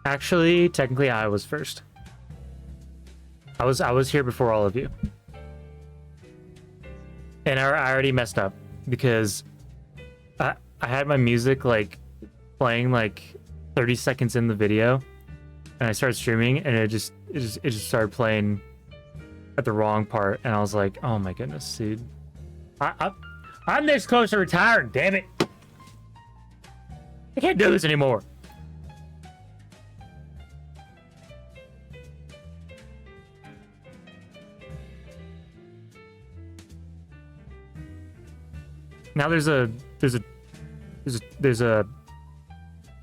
Actually, technically, I was first. I was here before all of you, and I already messed up because I had my music like playing like 30 seconds in the video, and I started streaming, and it just started playing at the wrong part, and I was like, oh my goodness, dude, I'm this close to retiring, damn it, I can't do this anymore. Now there's a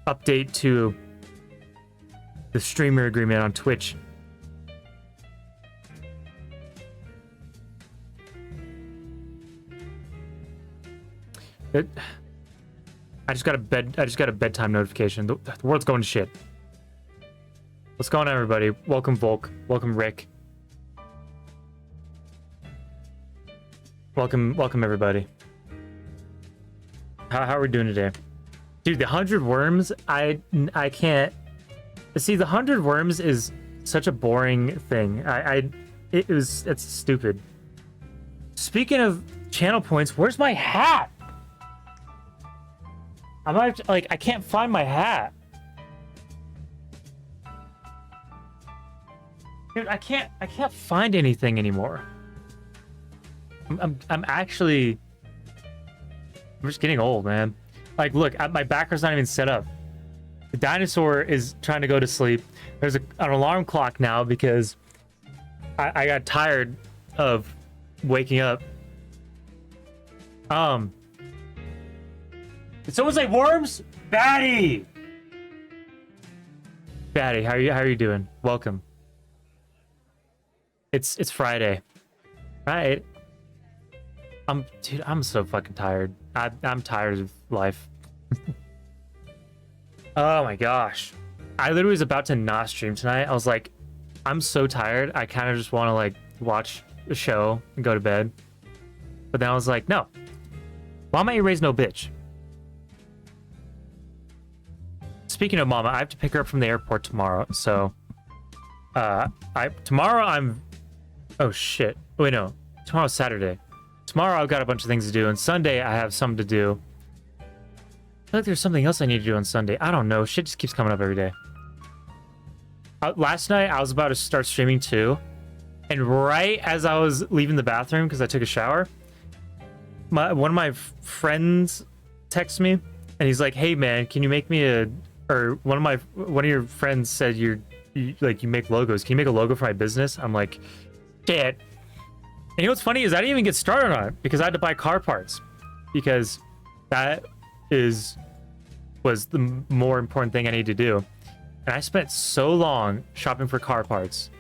update to the streamer agreement on Twitch. I just got a bedtime notification. The world's going to shit. What's going on, everybody? Welcome, Volk. Welcome, Rick. Welcome, everybody. How are we doing today? Dude, the 100 worms, I can't... See, the 100 worms is such a boring thing. It's stupid. Speaking of channel points, where's my hat? I might have to, like, I can't find my hat. Dude, I can't find anything anymore. I'm actually... I'm just getting old, man. Like, look, my background's not even set up. The dinosaur is trying to go to sleep. There's an alarm clock now because I got tired of waking up. Did someone say worms? Batty! Batty, how are you doing? Welcome. It's Friday. Right? Dude, I'm so fucking tired. I'm tired of life. Oh my gosh. I literally was about to not stream tonight. I was like, I'm so tired. I kind of just want to like watch a show and go to bed. But then I was like, no. Mama ain't raised no bitch. Speaking of Mama, I have to pick her up from the airport tomorrow. So, tomorrow I'm... Oh shit. Wait, no. Tomorrow's Saturday. Tomorrow I've got a bunch of things to do, and Sunday I have something to do. I feel like there's something else I need to do on Sunday. I don't know. Shit just keeps coming up every day. Last night I was about to start streaming too, and right as I was leaving the bathroom because I took a shower, one of my friends texted me, and he's like, "Hey man, can you make me a?" Or one of your friends said you make logos. Can you make a logo for my business? I'm like, shit. And you know what's funny is I didn't even get started on it because I had to buy car parts, because that was the more important thing I need to do. And I spent so long shopping for car parts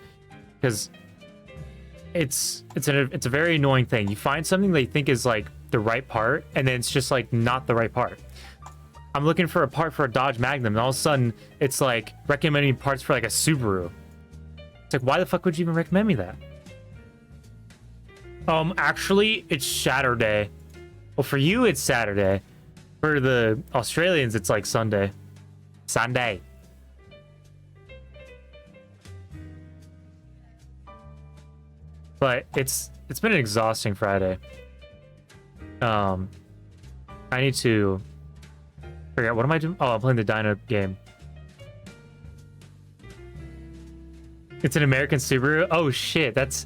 because it's a very annoying thing. You find something that you think is like the right part, and then it's just like not the right part. I'm looking for a part for a Dodge Magnum, and all of a sudden it's like recommending parts for like a Subaru. It's like, why the fuck would you even recommend me that? Actually, it's Saturday. Well, for you, it's Saturday. For the Australians, it's like Sunday. Sunday. But it's been an exhausting Friday. I need to figure out, what am I doing? Oh, I'm playing the Dino game. It's an American Subaru. Oh shit, that's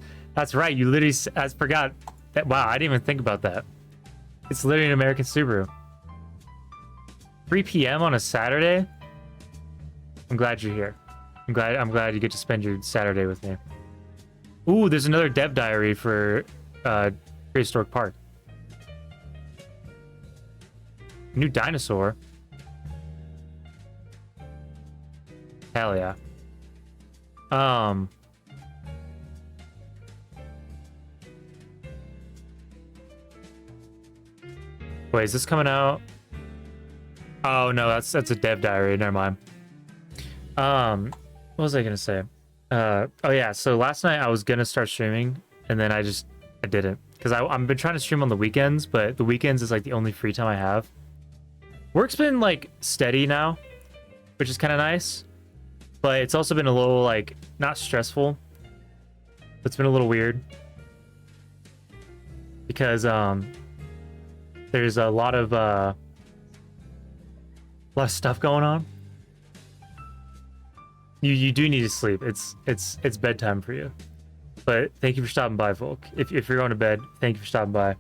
right. You literally, I forgot that. Wow, I didn't even think about that. It's literally an American Subaru. 3 p.m. on a Saturday. I'm glad you're here. I'm glad you get to spend your Saturday with me. Ooh, there's another dev diary for Prehistoric Park. New dinosaur. Hell yeah. Wait, is this coming out? Oh no, that's a dev diary. Never mind. What was I gonna say? Oh yeah, so last night I was gonna start streaming, and then I didn't, because I've been trying to stream on the weekends, but the weekends is like the only free time I have. Work's been like steady now, which is kind of nice. but it's also been a little like not stressful. It's been a little weird because there's a lot of stuff going on. You do need to sleep. It's bedtime for you. But thank you for stopping by, Volk. If you're going to bed, thank you for stopping by. I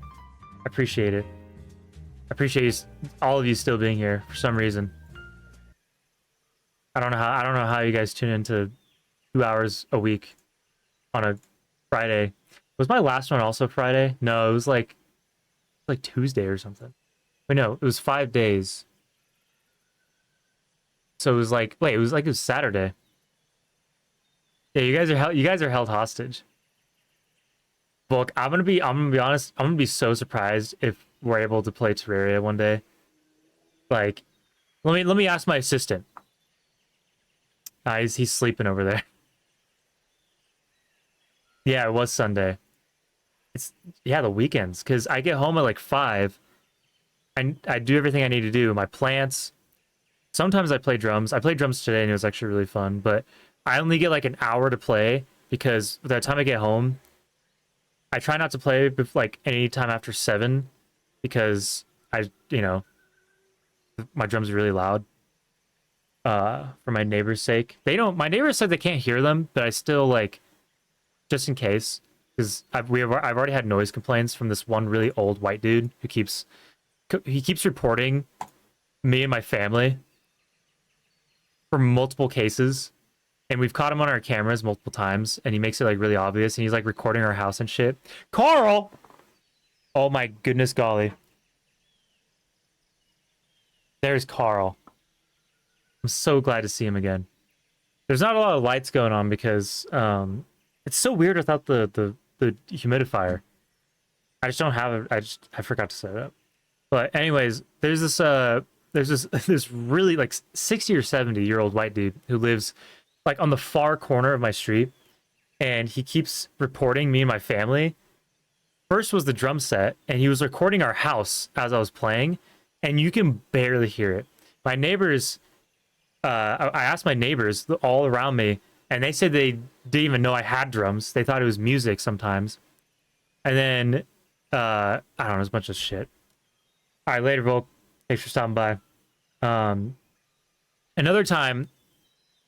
appreciate it. I appreciate all of you still being here for some reason. I don't know how you guys tune into 2 hours a week on a Friday. Was my last one also Friday? No, it was like Tuesday or something. Wait, no, it was 5 days. So it was like it was Saturday. Yeah, you guys are held hostage. Look, I'm gonna be honest. I'm gonna be so surprised if we're able to play Terraria one day. Like, let me ask my assistant. He's sleeping over there. Yeah, it was Sunday. It's the weekends because I get home at like 5. I do everything I need to do. My plants. Sometimes I play drums. I played drums today and it was actually really fun. But I only get like an hour to play because by the time I get home, I try not to play like any time after 7 because my drums are really loud. For my neighbors' sake, my neighbors said they can't hear them, but I still like, just in case, because I've already had noise complaints from this one really old white dude who keeps reporting me and my family for multiple cases, and we've caught him on our cameras multiple times, and he makes it like really obvious, and he's like recording our house and shit. Carl! Oh my goodness golly. There's Carl. I'm so glad to see him again. There's not a lot of lights going on because it's so weird without the humidifier. I just don't have it. I forgot to set it up. But anyways, there's this really like 60 or 70-year-old white dude who lives like on the far corner of my street, and he keeps reporting me and my family. First was the drum set, and he was recording our house as I was playing, and you can barely hear it. My neighbors, I asked my neighbors all around me, and they said they didn't even know I had drums. They thought it was music sometimes. And then, I don't know, it's a bunch of shit. All right, later, Volk. Thanks for stopping by. Another time,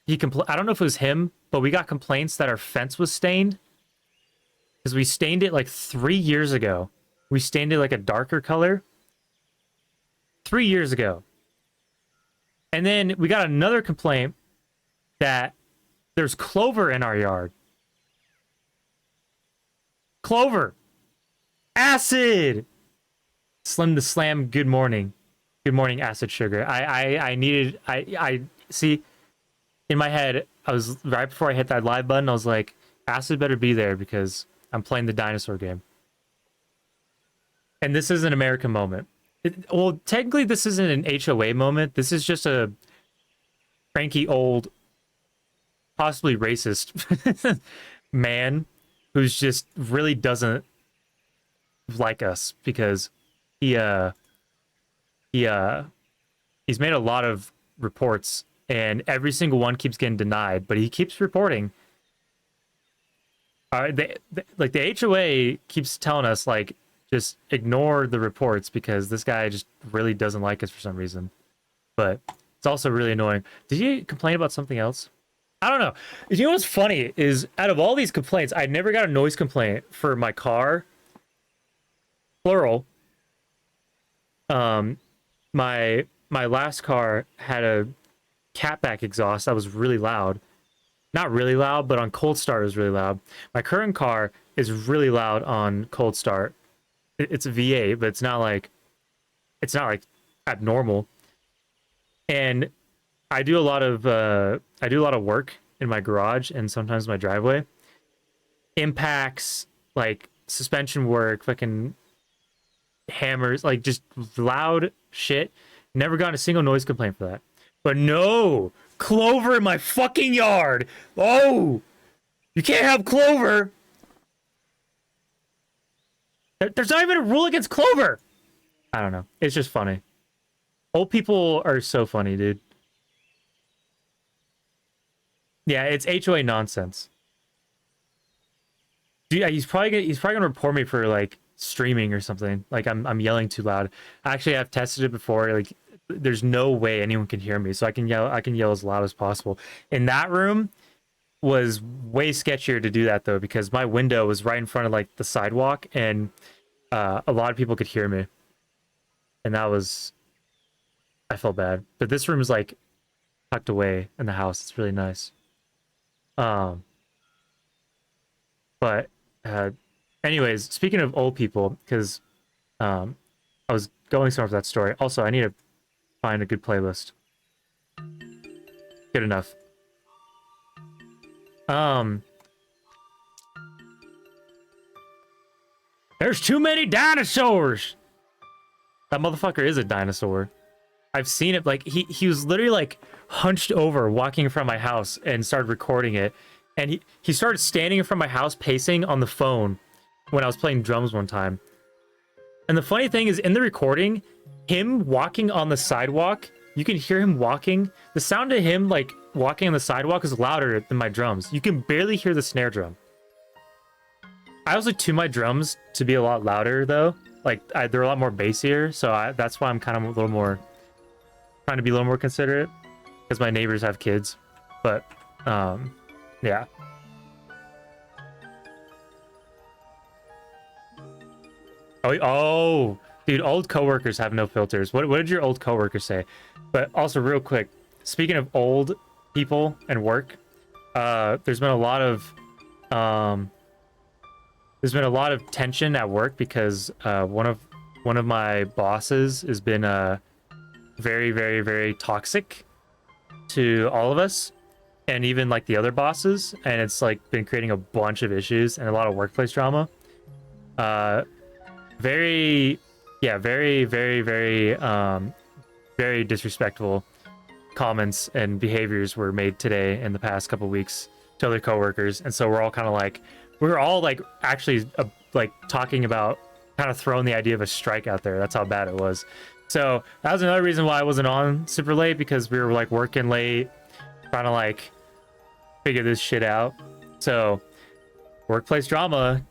I don't know if it was him, but we got complaints that our fence was stained. Because we stained it like 3 years ago. We stained it like a darker color. 3 years ago. And then we got another complaint that there's clover in our yard. Clover. Acid. Slim to Slam, good morning. Good morning, Acid Sugar. I see, in my head, I was, right before I hit that live button, I was like, Acid better be there because I'm playing the dinosaur game. And this is an American moment. Well, technically, this isn't an HOA moment. This is just a cranky old, possibly racist man who's just really doesn't like us because he's made a lot of reports and every single one keeps getting denied, but he keeps reporting. The HOA keeps telling us like, just ignore the reports because this guy just really doesn't like us for some reason. But it's also really annoying. Did you complain about something else? I don't know. You know what's funny is out of all these complaints, I never got a noise complaint for my car. Plural. My last car had a catback exhaust that was really loud. Not really loud, but on cold start it was really loud. My current car is really loud on cold start. It's a V8, but it's not like abnormal. And I do a lot of work in my garage and sometimes my driveway. Impacts, like suspension work, fucking hammers, like just loud shit. Never gotten a single noise complaint for that. But no, clover in my fucking yard. Oh, you can't have clover. There's not even a rule against clover. I don't know. It's just funny. Old people are so funny, dude. Yeah, it's HOA nonsense. Yeah, he's probably gonna report me for like streaming or something. Like I'm yelling too loud. Actually, I've tested it before. Like there's no way anyone can hear me, so I can yell as loud as possible. In that room was way sketchier to do that though, because my window was right in front of like the sidewalk, and a lot of people could hear me, and I felt bad. But this room is like tucked away in the house. It's really nice. Um, but uh, anyways, speaking of old people, because um, I was going somewhere for that story. Also, I need to find a good playlist. Good enough. Um, there's too many dinosaurs. That motherfucker is a dinosaur. I've seen it. Like he was literally like hunched over, walking in front of my house, and started recording it. And he started standing in front of my house, pacing on the phone when I was playing drums one time. And the funny thing is, in the recording, him walking on the sidewalk, you can hear him walking. The sound of him like walking on the sidewalk is louder than my drums. You can barely hear the snare drum. I also tune my drums to be a lot louder though. Like they're a lot more bassier, so that's why I'm kind of a little more trying to be a little more considerate, because my neighbors have kids. But yeah. Oh, dude, old coworkers have no filters. What did your old coworkers say? But also, real quick, speaking of old people and work, there's been a lot of tension at work because one of my bosses has been very, very, very toxic to all of us, and even like the other bosses, and it's like been creating a bunch of issues and a lot of workplace drama. Very, yeah, very, very, very, very disrespectful comments and behaviors were made today in the past couple weeks to other coworkers, and so we're all like actually like talking about kind of throwing the idea of a strike out there. That's how bad it was. So that was another reason why I wasn't on super late, because we were like working late, trying to like figure this shit out. So workplace drama,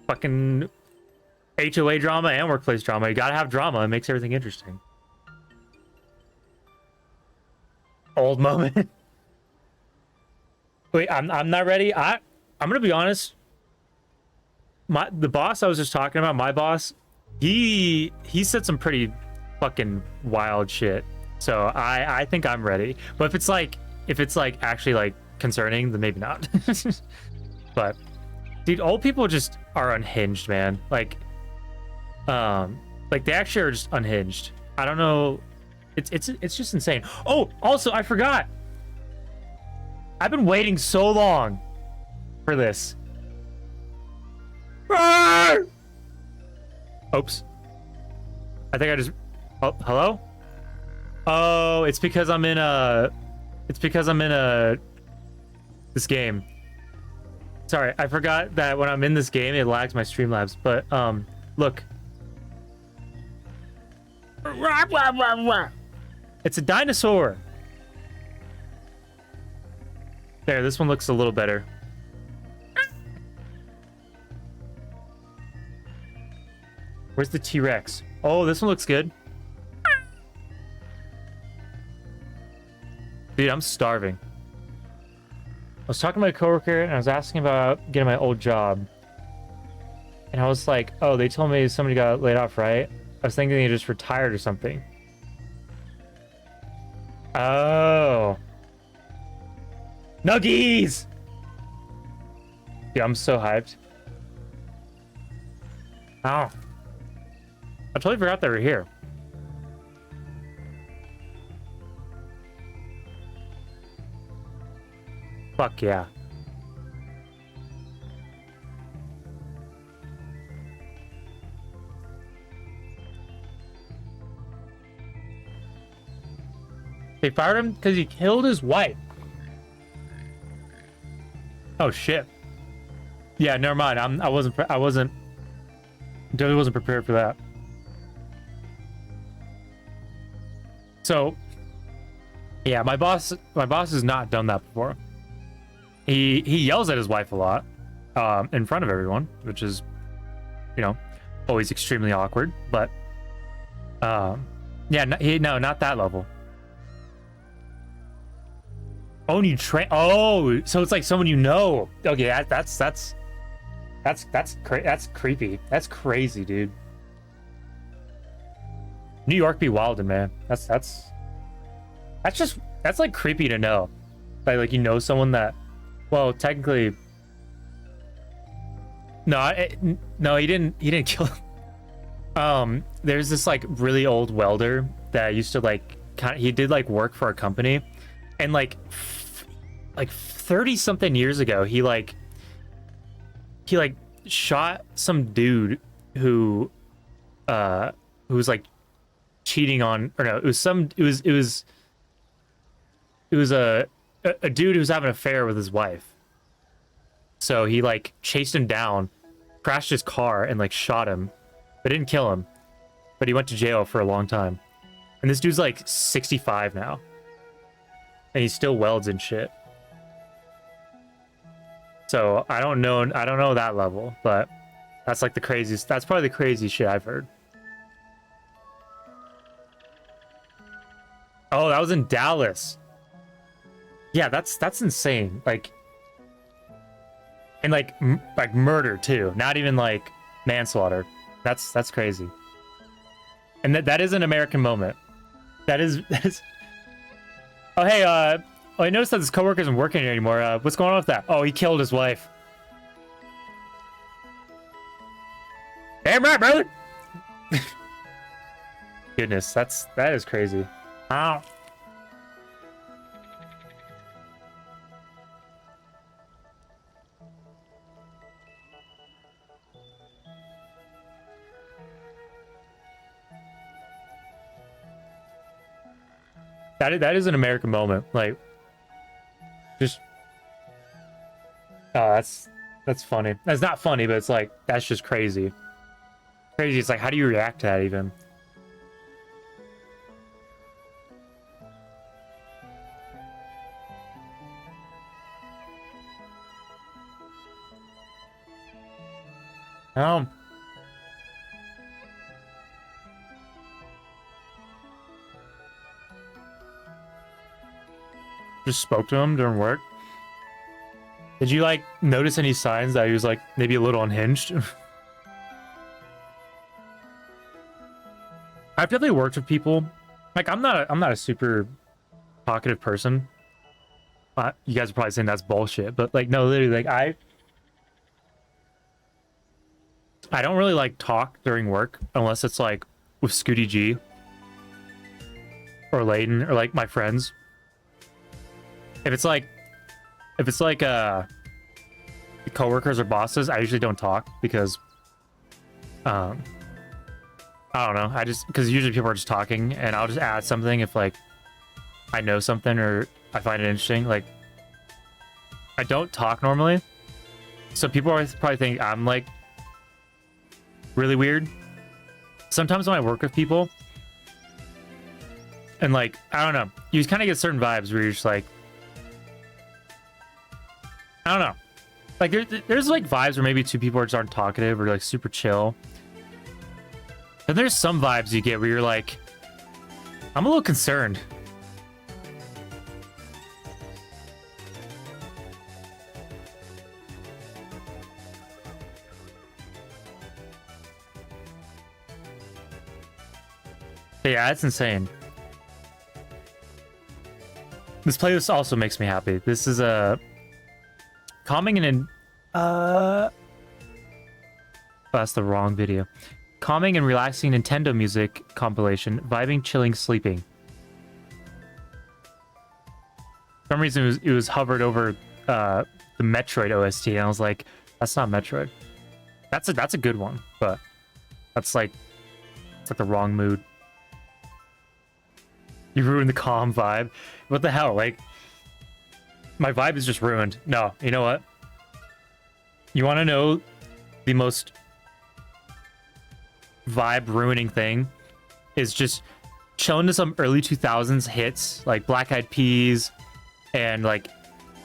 fucking HOA drama and workplace drama. You gotta have drama. It makes everything interesting. Old moment. Wait, I'm not ready. I'm gonna be honest. The boss I was just talking about, my boss, he said some pretty fucking wild shit. So I think I'm ready. But if it's like actually like concerning, then maybe not. But dude, old people just are unhinged, man. Like they actually are just unhinged. I don't know. It's just insane. Oh, also I forgot. I've been waiting so long for this. Oops. I think I just... Oh, hello? Oh, it's because I'm in this game. Sorry, I forgot that when I'm in this game, it lags my Streamlabs. But, look. It's a dinosaur. There, this one looks a little better. Where's the T-Rex? Oh, this one looks good. Dude, I'm starving. I was talking to my coworker and I was asking about getting my old job. And I was like, oh, they told me somebody got laid off, right? I was thinking they just retired or something. Oh. Nuggies! Dude, I'm so hyped. Oh. I totally forgot they were here. Fuck yeah. They fired him because he killed his wife. Oh shit. Yeah, never mind. I wasn't definitely wasn't prepared for that. So, yeah, my boss has not done that before. he yells at his wife a lot, in front of everyone, which is, you know, always extremely awkward. But yeah, no, not that level. Oh, you train. Oh, so it's like someone you know. Okay, that's creepy. That's crazy, dude. New York be wildin', man. That's like creepy to know. Like you know someone that, well, technically, no, he didn't kill him. There's this like really old welder that used to like he did like work for a company, and like 30 something years ago he shot some dude who was like cheating on, or no, it was a dude who was having an affair with his wife. So he like chased him down, crashed his car, and like shot him, but didn't kill him. But he went to jail for a long time. And this dude's like 65 now, and he still welds and shit. So I don't know that level, but that's like the craziest. That's probably the craziest shit I've heard. Oh, that was in Dallas. Yeah, that's insane. Like, and like murder too. Not even like manslaughter. That's crazy. And that is an American moment. That is. Oh hey, I noticed that his coworker isn't working here anymore. What's going on with that? Oh, he killed his wife. Damn right, brother. Goodness, that is crazy. Ow. That is an American moment. Like, just that's funny. That's not funny, but it's like that's just crazy. Crazy. It's like, how do you react to that even? Just spoke to him during work. Did you like notice any signs that he was like maybe a little unhinged? I've definitely worked with people. Like I'm not a super talkative person. You guys are probably saying that's bullshit, but like no, literally, like I don't really like talk during work unless it's like with Scooty G or Layden or like my friends. If it's like coworkers or bosses, I usually don't talk because I don't know. Because usually people are just talking, and I'll just add something if like I know something or I find it interesting. Like I don't talk normally, so people always probably think I'm like really weird. Sometimes when I work with people, and like I don't know, you kind of get certain vibes where you're just like, I don't know. Like there's like vibes where maybe two people just aren't talkative or like super chill. And there's some vibes you get where you're like, I'm a little concerned. Yeah, it's insane. This playlist also makes me happy. This is a calming and that's the wrong video. Calming and relaxing Nintendo music compilation. Vibing, chilling, sleeping. For some reason it was hovered over the Metroid OST, and I was like, that's not Metroid. That's a good one, but that's like it's like the wrong mood. You ruined the calm vibe. What the hell? Like, my vibe is just ruined. No, you know what? You want to know the most vibe ruining thing? Is just chilling to some early 2000s hits like Black Eyed Peas and like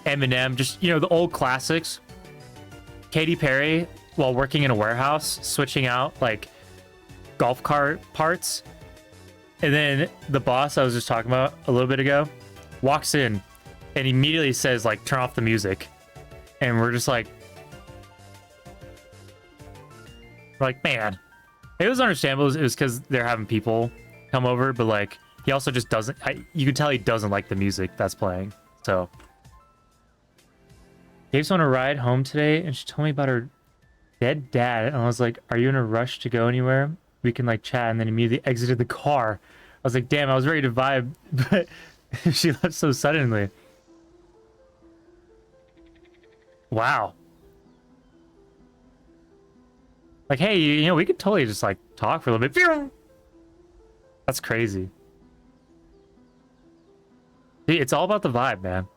Eminem, just the old classics. Katy Perry, while working in a warehouse, switching out like golf cart parts, and then the boss I was just talking about a little bit ago walks in and immediately says like, "Turn off the music," and we're just like, man, it was understandable. It was because they're having people come over, but like he also just doesn't. You can tell he doesn't like the music that's playing. So. Dave's on a ride home today, and she told me about her dead dad, and I was like, "Are you in a rush to go anywhere? We can like chat." And then immediately exited the car. I was like, "Damn, I was ready to vibe," but she left so suddenly. Wow. Like, hey, we could totally just like talk for a little bit. That's crazy. See, it's all about the vibe, man.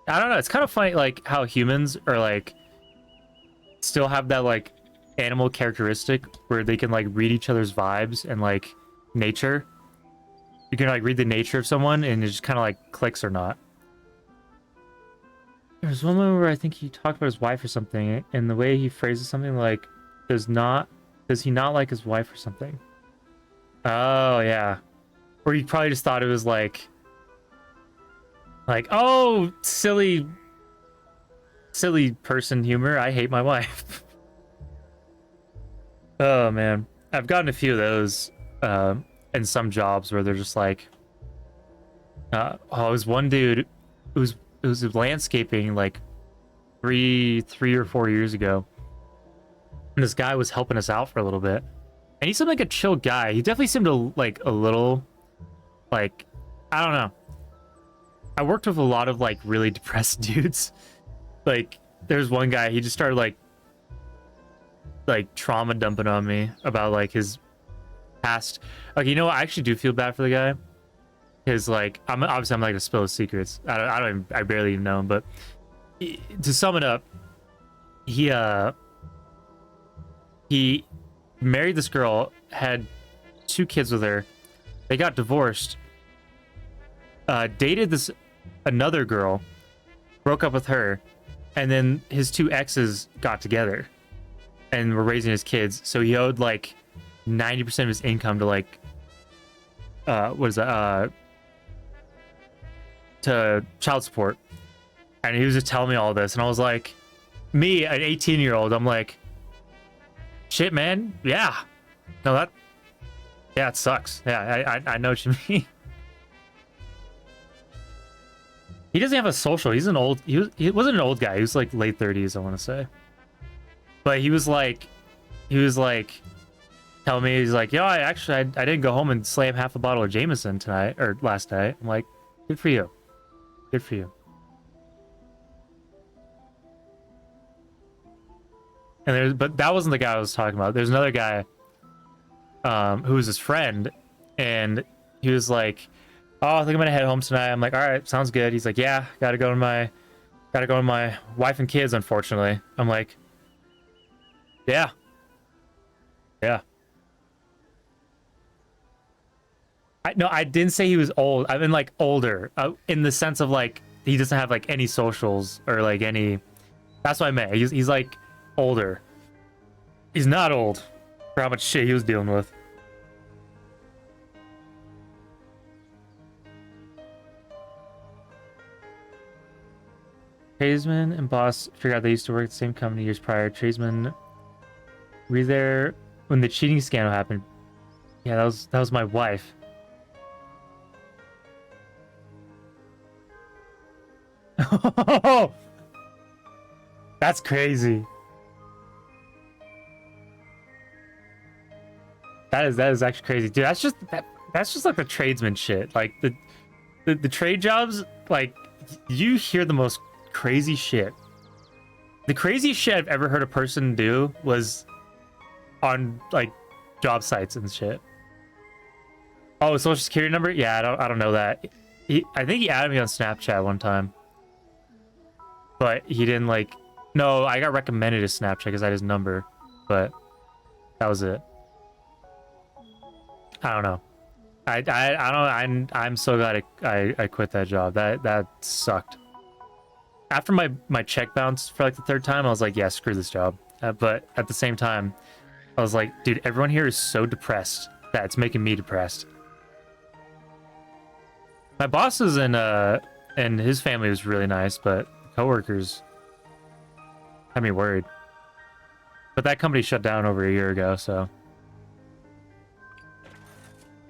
I don't know. It's kind of funny, like how humans are like still have that like animal characteristic where they can like read each other's vibes and like nature. You can like read the nature of someone and it just kind of like clicks or not. There's one moment where I think he talked about his wife or something, and the way he phrases something like, does he not like his wife or something? Oh yeah. Or he probably just thought it was like, oh, silly person humor. I hate my wife. Oh man, I've gotten a few of those in some jobs where they're just like, it was one dude. It was landscaping like three or 4 years ago, and this guy was helping us out for a little bit, and he seemed like a chill guy. He definitely seemed like a little, like, I don't know. I worked with a lot of like really depressed dudes. Like there's one guy, he just started like trauma dumping on me about like his past. Like, I actually do feel bad for the guy, because like I'm not gonna spill his secrets. I barely even know him, but to sum it up, he married this girl, had 2 kids with her. They got divorced. Dated another girl, broke up with her, and then his 2 exes got together and were raising his kids. So he owed like 90% of his income to like to child support. And he was just telling me all this, and I was like, me, an 18-year-old, I'm like, shit, man, yeah, no, it sucks. Yeah, I know what you mean. He doesn't have a social. He wasn't an old guy. He was like late 30s, I want to say. But he was like telling me, he's like, yo, I didn't go home and slam half a bottle of Jameson tonight or last night. I'm like, good for you. Good for you. But that wasn't the guy I was talking about. There's another guy who was his friend, and he was like, oh, I think I'm gonna head home tonight. I'm like, all right, sounds good. He's like, yeah, gotta go to my wife and kids, unfortunately. I'm like, yeah. I didn't say he was old. I mean like older, in the sense of like he doesn't have like any socials or like any. That's what I meant. He's like older. He's not old for how much shit he was dealing with. Tradesman and boss figured out they used to work at the same company years prior. Tradesman, were you there when the cheating scandal happened? Yeah, that was my wife. That's crazy. That is actually crazy, dude. That's just like the tradesman shit. Like the trade jobs, like you hear the most crazy shit. The craziest shit I've ever heard a person do was on like job sites and shit. Oh, social security number? Yeah, I don't know that. I think he added me on Snapchat one time, but he didn't like. No, I got recommended his Snapchat because I had his number, but that was it. I don't know. I don't. I'm so glad I quit that job. That sucked. after my check bounced for like the third time, I was like, yeah, screw this job. But at the same time, I was like, dude, everyone here is so depressed that it's making me depressed. My bosses and his family was really nice, but coworkers had me worried. But that company shut down over a year ago, so.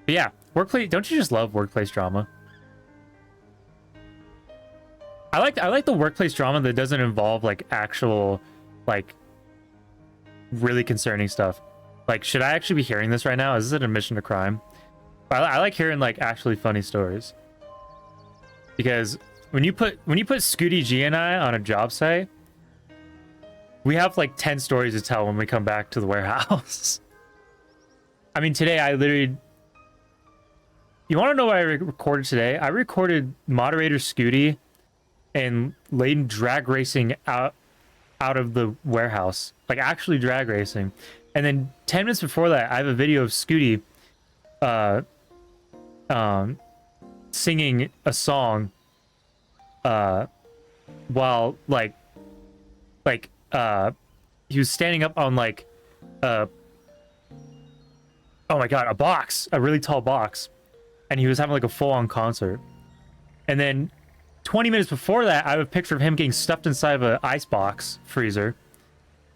But yeah, workplace. Don't you just love workplace drama? I like the workplace drama that doesn't involve like actual, like, really concerning stuff. Like, should I actually be hearing this right now? Is this an admission to crime? I like hearing like actually funny stories. Because when you put Scooty G and I on a job site, we have like 10 stories to tell when we come back to the warehouse. I mean, today I literally... You want to know what I recorded today? I recorded moderator Scooty and Layden drag racing out of the warehouse. Like, actually drag racing. And then 10 minutes before that, I have a video of Scooty singing a song while he was standing up on like oh my god, a box, a really tall box, and he was having like a full-on concert. And then 20 minutes before that, I have a picture of him getting stuffed inside of an ice box freezer.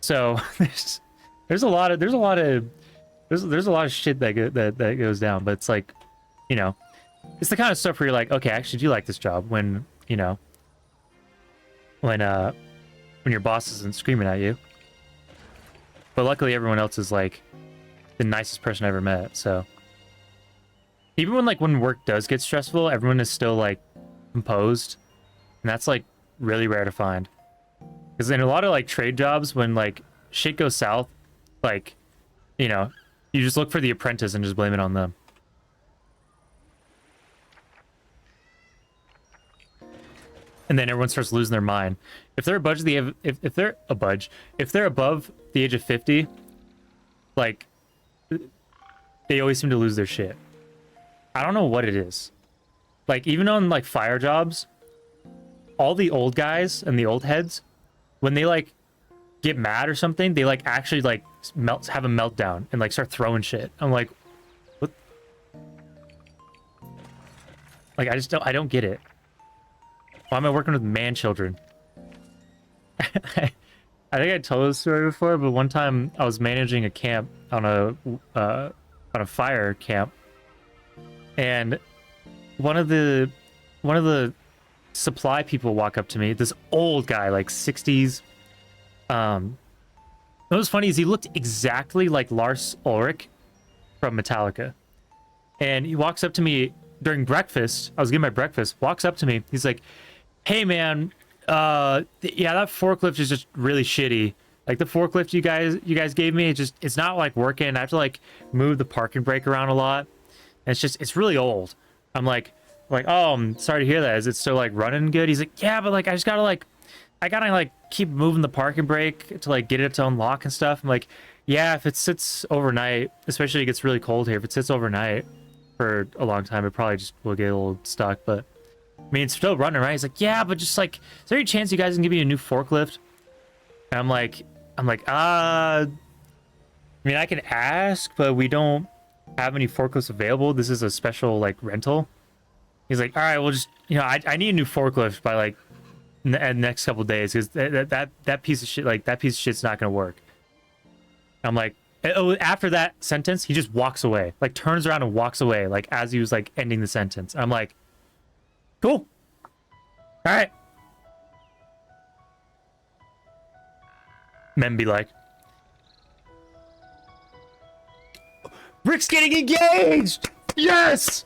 So there's a lot of shit that goes down. But it's like, you know, it's the kind of stuff where you're like, okay, I actually do like this job when, you know, when your boss isn't screaming at you. But luckily everyone else is like the nicest person I ever met. So even when work does get stressful, everyone is still like composed, and that's like really rare to find. Because in a lot of like trade jobs, when like shit goes south, like, you know, you just look for the apprentice and just blame it on them. And then everyone starts losing their mind. If they're above if they're above the age of 50, like, they always seem to lose their shit. I don't know what it is. Like, even on like fire jobs, all the old guys and the old heads, when they like get mad or something, they like actually like have a meltdown and like start throwing shit. I'm like, what? Like, I don't get it. Why am I working with man children? I think I told this story before, but one time I was managing a camp on a fire camp, and one of the supply people walk up to me. This old guy, like 60s. What was funny is he looked exactly like Lars Ulrich from Metallica, and he walks up to me during breakfast. I was getting my breakfast. Walks up to me. He's like, "Hey man, yeah, that forklift is just really shitty. Like, the forklift you guys gave me, it's not like working. I have to like move the parking brake around a lot. And it's really old." I'm like, oh, I'm sorry to hear that. Is it still like running good? He's like, yeah, but like I gotta keep moving the parking brake to like get it to unlock and stuff. I'm like, yeah, if it sits overnight, especially it gets really cold here, if it sits overnight for a long time, it probably just will get a little stuck. But I mean, it's still running, right? He's like, yeah, but just like, is there any chance you guys can give me a new forklift? And I'm like, I mean, I can ask, but we don't have any forklifts available. This is a special like rental. He's like, all right, well, just, you know, I need a new forklift by like the next couple days, because that piece of shit, like, that piece of shit's not gonna work. I'm like, oh, after that sentence, he just walks away, like turns around and walks away, like as he was like ending the sentence. I'm like, cool, all right. Men be like, Rick's getting engaged! Yes!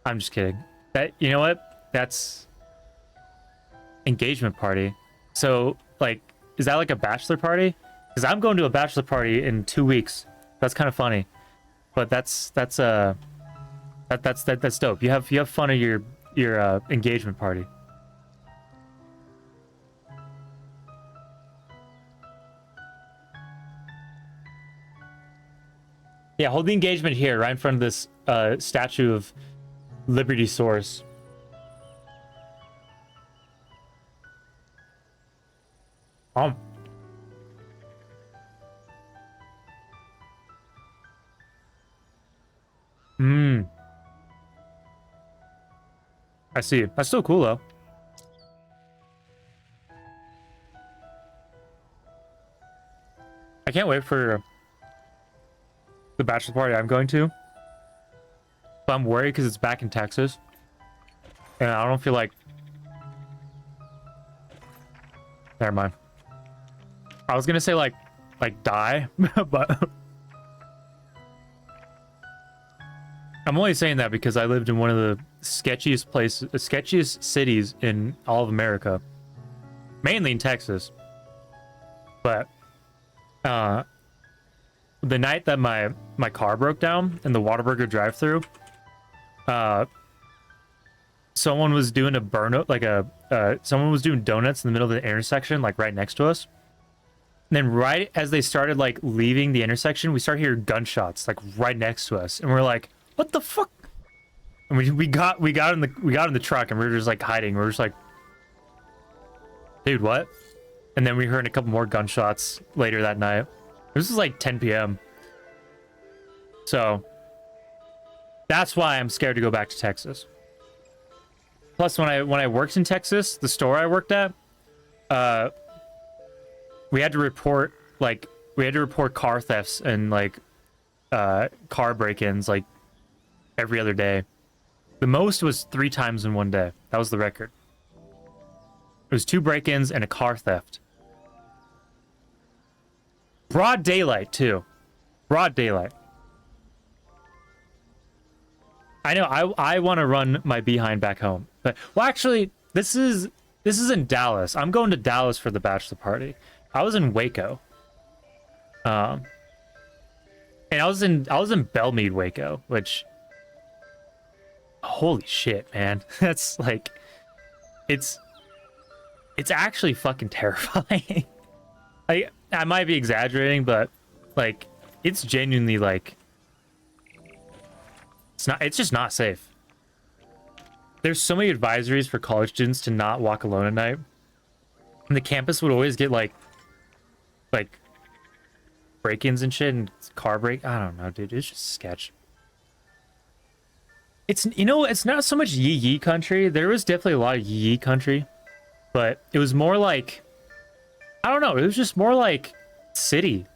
I'm just kidding. That, you know what? That's engagement party. So, like, is that like a bachelor party? Because I'm going to a bachelor party in 2 weeks. That's kind of funny. But that's dope. You have fun at your engagement party. Yeah, hold the engagement here, right in front of this statue of Liberty Source. Um. Hmm. I see. That's still cool though. I can't wait for the bachelor party I'm going to. But I'm worried because it's back in Texas. And I don't feel like... Never mind. I was gonna say like die, but... I'm only saying that because I lived in one of the sketchiest cities in all of America. Mainly in Texas. But, the night that my car broke down in the Whataburger drive-thru, someone was doing a burnout, someone was doing donuts in the middle of the intersection, like right next to us. And then right as they started like leaving the intersection, we started hearing gunshots like right next to us, and we're like, "What the fuck?" And we got in the truck, and we were just like hiding. We were just like, "Dude, what?" And then we heard a couple more gunshots later that night. This was like 10 p.m. So that's why I'm scared to go back to Texas. Plus, when I worked in Texas, the store I worked at, we had to report car thefts and like car break-ins like every other day. The most was 3 times in one day. That was the record. It was 2 break-ins and a car theft. Broad daylight too. Broad daylight. I know I want to run my behind back home. But well actually this is in Dallas. I'm going to Dallas for the bachelor party. I was in Waco. And I was in Belmead, Waco, which holy shit, man. That's like it's actually fucking terrifying. I might be exaggerating, but like it's genuinely like it's just not safe. There's so many advisories for college students to not walk alone at night. And the campus would always get like break-ins and shit and car break. I don't know, dude. It's just sketch. It's, you know, it's not so much yee yee country. There was definitely a lot of yee yee country, but it was more like, I don't know. It was just more like city,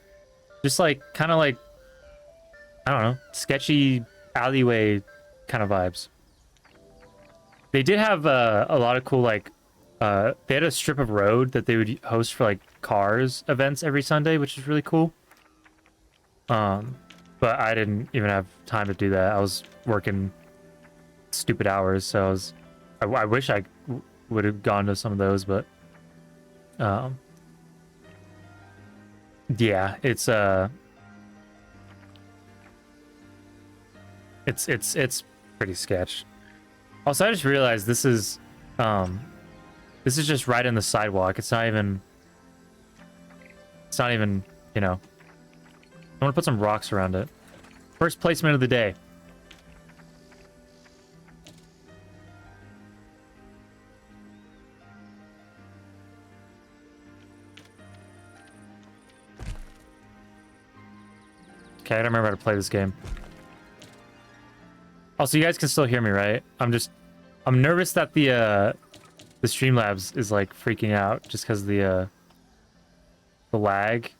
just like kind of like, I don't know, sketchy alleyway kind of vibes. They did have a lot of cool like they had a strip of road that they would host for like cars events every Sunday, which is really cool. But I didn't even have time to do that. I was working stupid hours, so I wish I would have gone to some of those, but yeah, it's pretty sketch. Also, I just realized this is just right in the sidewalk. It's not even, you know. I want to put some rocks around it. First placement of the day. Okay, I don't remember how to play this game. Also, you guys can still hear me, right? I'm nervous that the Streamlabs is like freaking out just because the lag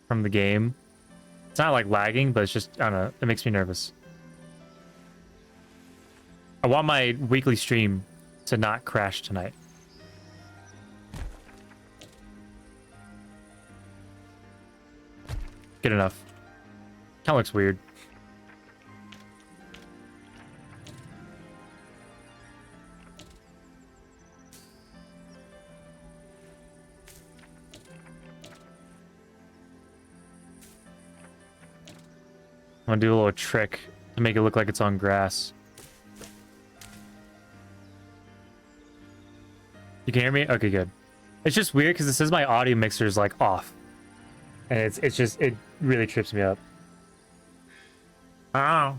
from the game. It's not like lagging, but it's just, I don't know, it makes me nervous. I want my weekly stream to not crash tonight. Good enough. Kinda looks weird. I'm gonna do a little trick to make it look like it's on grass. You can hear me? Okay, good. It's just weird because it says my audio mixer is like off. And it really trips me up. Oh.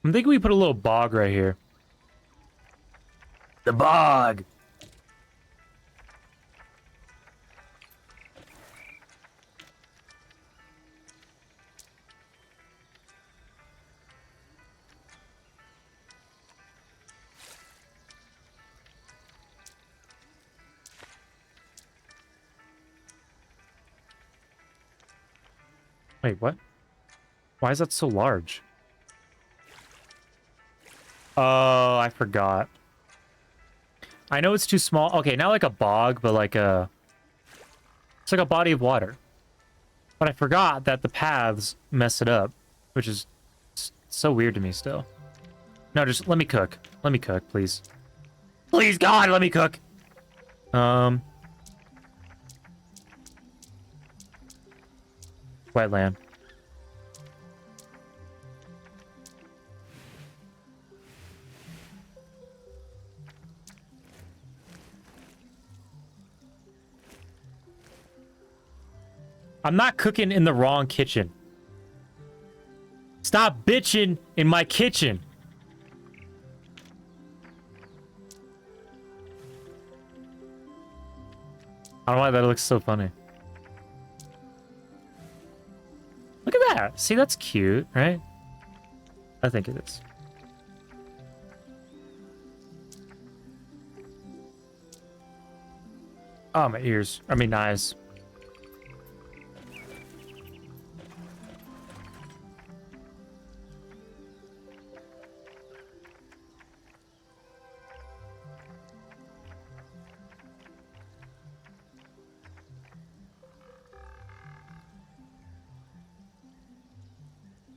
I'm thinking we put a little bog right here. The bog. Wait, what? Why is that so large? Oh, I forgot. I know it's too small. Okay, not like a bog, but like a... It's like a body of water. But I forgot that the paths mess it up, which is so weird to me still. No, just let me cook. Let me cook, please. Please, God, let me cook. Wetland. I'm not cooking in the wrong kitchen. Stop bitching in my kitchen. I don't know why that looks so funny. Look at that. See, that's cute, right? I think it is. Oh, my ears. I mean, eyes.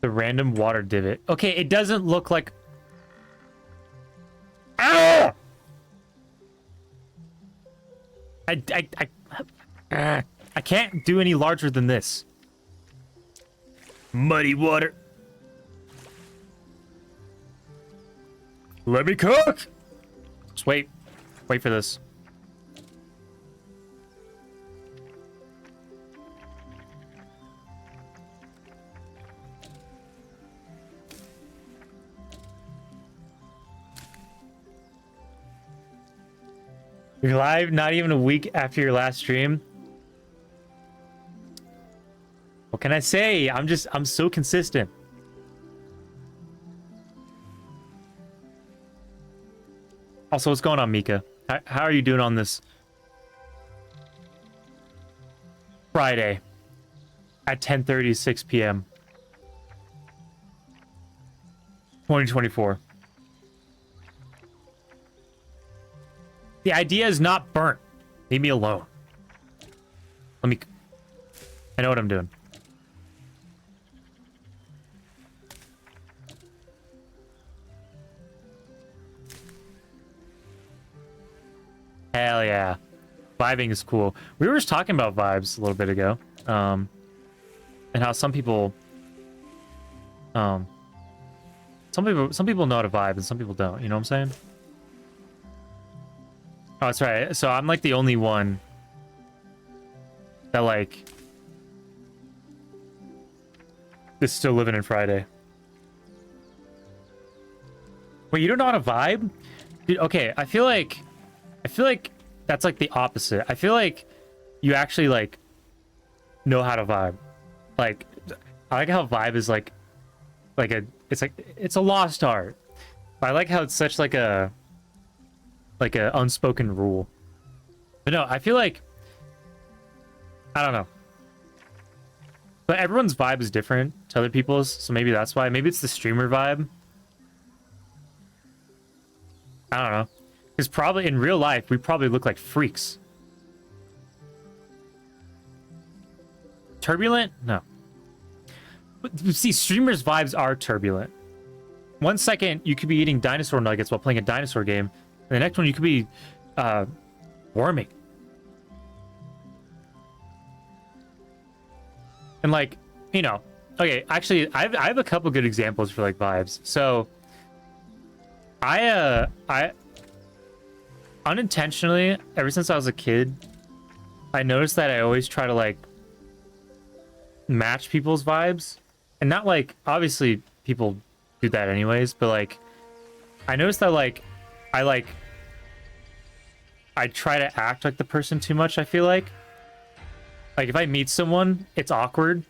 The random water divot. Okay, it doesn't look like... Ah! I can't do any larger than this. Muddy water. Let me cook! Just wait. Wait for this. You're live not even a week after your last stream. What can I say? I'm so consistent. Also, what's going on, Mika? How are you doing on this Friday at 10:36 p.m. 2024? The idea is not burnt. Leave me alone. Let me... I know what I'm doing. Hell yeah. Vibing is cool. We were just talking about vibes a little bit ago. And how some people know how to vibe and some people don't, you know what I'm saying? Oh, that's right. So I'm like the only one that like is still living in Friday. Wait, you don't know how to vibe? Dude, okay, I feel like that's like the opposite. I feel like you actually like know how to vibe. Like I like how vibe is like it's a lost art. But I like how it's such like a unspoken rule. But no, I feel like I don't know. But everyone's vibe is different to other people's, so maybe that's why. Maybe it's the streamer vibe. I don't know. Because probably in real life, we probably look like freaks. Turbulent? No. But see, streamers' vibes are turbulent. 1 second, you could be eating dinosaur nuggets while playing a dinosaur game. And the next one, you could be worming. And like, you know, okay, actually, I have a couple good examples for like vibes. So, I unintentionally, ever since I was a kid, I noticed that I always try to like match people's vibes, and not like obviously people do that anyways. But like, I noticed that like, I like, I try to act like the person too much. I feel like if I meet someone, it's awkward,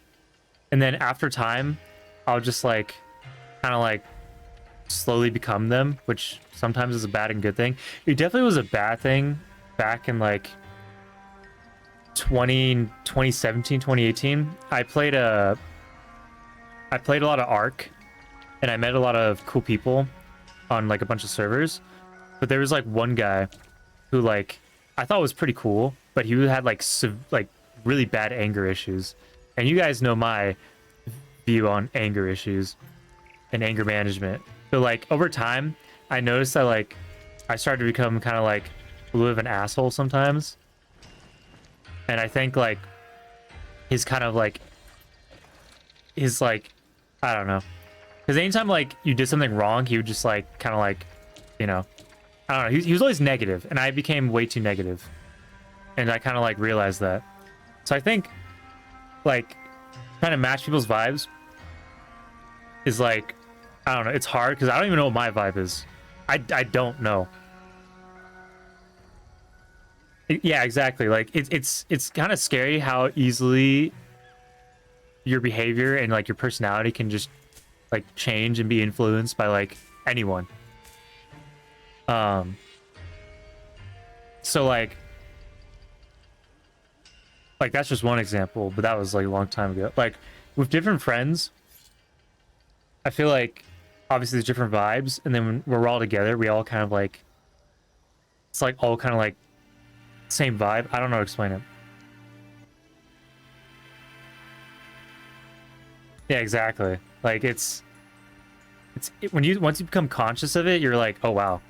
and then after time, I'll just like, kind of like, slowly become them, which sometimes is a bad and good thing. It definitely was a bad thing back in like 2017, 2018. I played a lot of Ark, and I met a lot of cool people on like a bunch of servers. But there was like one guy who like I thought was pretty cool, but he had like really bad anger issues. And you guys know my view on anger issues and anger management. But like over time, I noticed that like I started to become kind of like a little bit of an asshole sometimes. And I think like his kind of like his like I don't know. Because anytime like you did something wrong, he would just like kind of like, you know, I don't know. He was always negative, and I became way too negative. And I kind of like realized that. So I think like trying to match people's vibes is like, I don't know, it's hard because I don't even know what my vibe is. I don't know. Yeah, exactly. Like it's kind of scary how easily your behavior and like your personality can just like change and be influenced by like anyone. So like that's just one example, but that was like a long time ago. Like with different friends, I feel like obviously there's different vibes, and then when we're all together, we all kind of like it's like all kind of like same vibe. I don't know how to explain it. Yeah, exactly. Like when you once you become conscious of it, you're like, oh wow.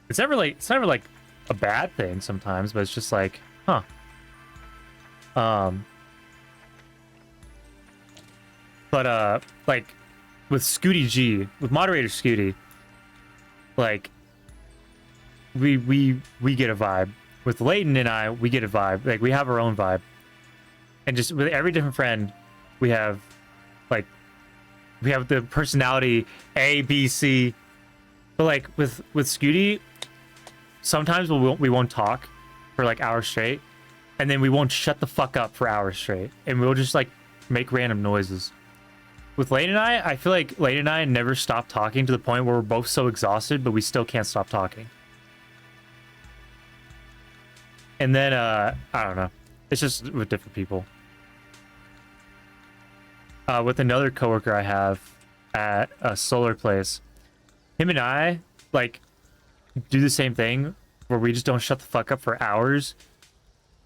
It's never like a bad thing sometimes, but it's just like, huh. But like with Scooty G, with moderator Scooty, like we get a vibe. With Leighton and I, we get a vibe. Like we have our own vibe. And just with every different friend, we have the personality A, B, C. But like with Scooty, sometimes we won't talk for like hours straight, and then we won't shut the fuck up for hours straight, and we'll just like make random noises. With Lane and I feel like Lane and I never stop talking to the point where we're both so exhausted, but we still can't stop talking. And then I don't know, it's just with different people. With another coworker I have at a solar place, him and I like do the same thing where we just don't shut the fuck up for hours,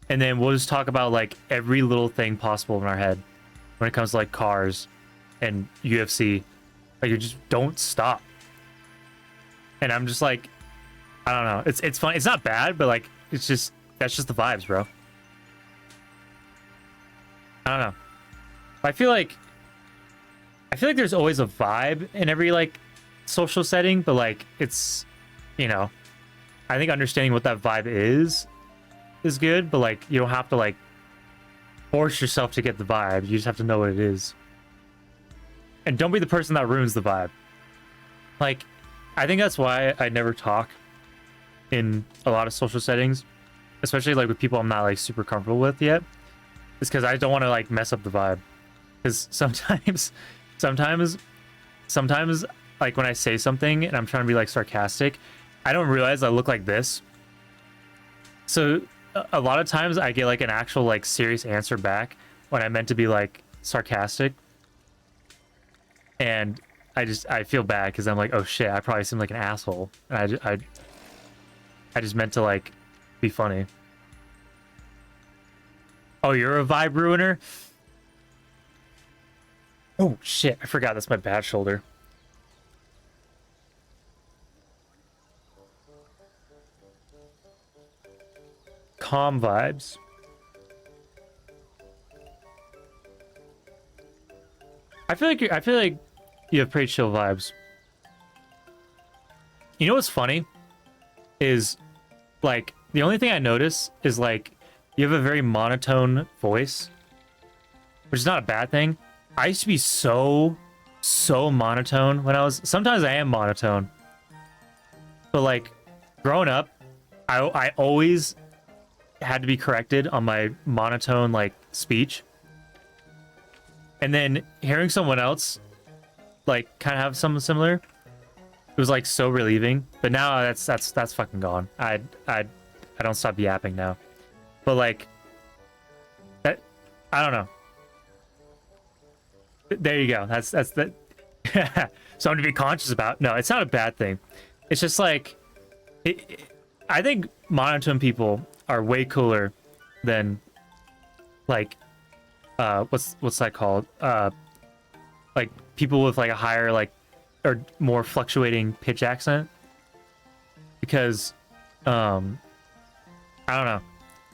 and then we'll just talk about like every little thing possible in our head when it comes to like cars and UFC. Like you just don't stop. And I'm just like, I don't know, it's fun. It's not bad, but like it's just that's just the vibes, bro. I don't know. I feel like there's always a vibe in every like social setting, but like it's, you know, I think understanding what that vibe is good, but like you don't have to like force yourself to get the vibe. You just have to know what it is. And don't be the person that ruins the vibe. Like, I think that's why I never talk in a lot of social settings, especially like with people I'm not like super comfortable with yet. It's because I don't want to like mess up the vibe. Because sometimes like when I say something and I'm trying to be like sarcastic, I don't realize I look like this. So a lot of times I get like an actual like serious answer back when I meant to be like sarcastic. And I feel bad because I'm like, oh shit, I probably seem like an asshole. And I just meant to like be funny. Oh, you're a vibe ruiner? Oh shit, I forgot that's my bad shoulder. Calm vibes. I feel like you have pretty chill vibes. You know what's funny? Is like the only thing I notice is like you have a very monotone voice, which is not a bad thing. I used to be so so monotone when I was. Sometimes I am monotone, but like growing up, I always had to be corrected on my monotone like speech, and then hearing someone else like kind of have something similar, it was like so relieving. But now that's fucking gone. I don't stop yapping now, but like that, I don't know. There you go. That's the something to be conscious about. No, it's not a bad thing. It's just like I think monotone people are way cooler than like what's that called? Like people with like a higher like or more fluctuating pitch accent, because I don't know.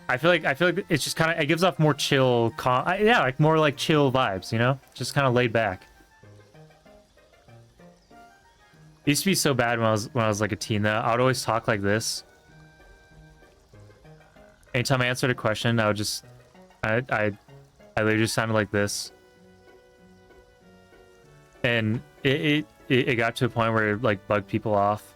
I feel like it's just kind of, it gives off more chill, yeah, like more like chill vibes, you know, just kind of laid back. It used to be so bad when I was like a teen though. I would always talk like this. Anytime I answered a question, I would just I literally just sounded like this, and it got to a point where it like bugged people off.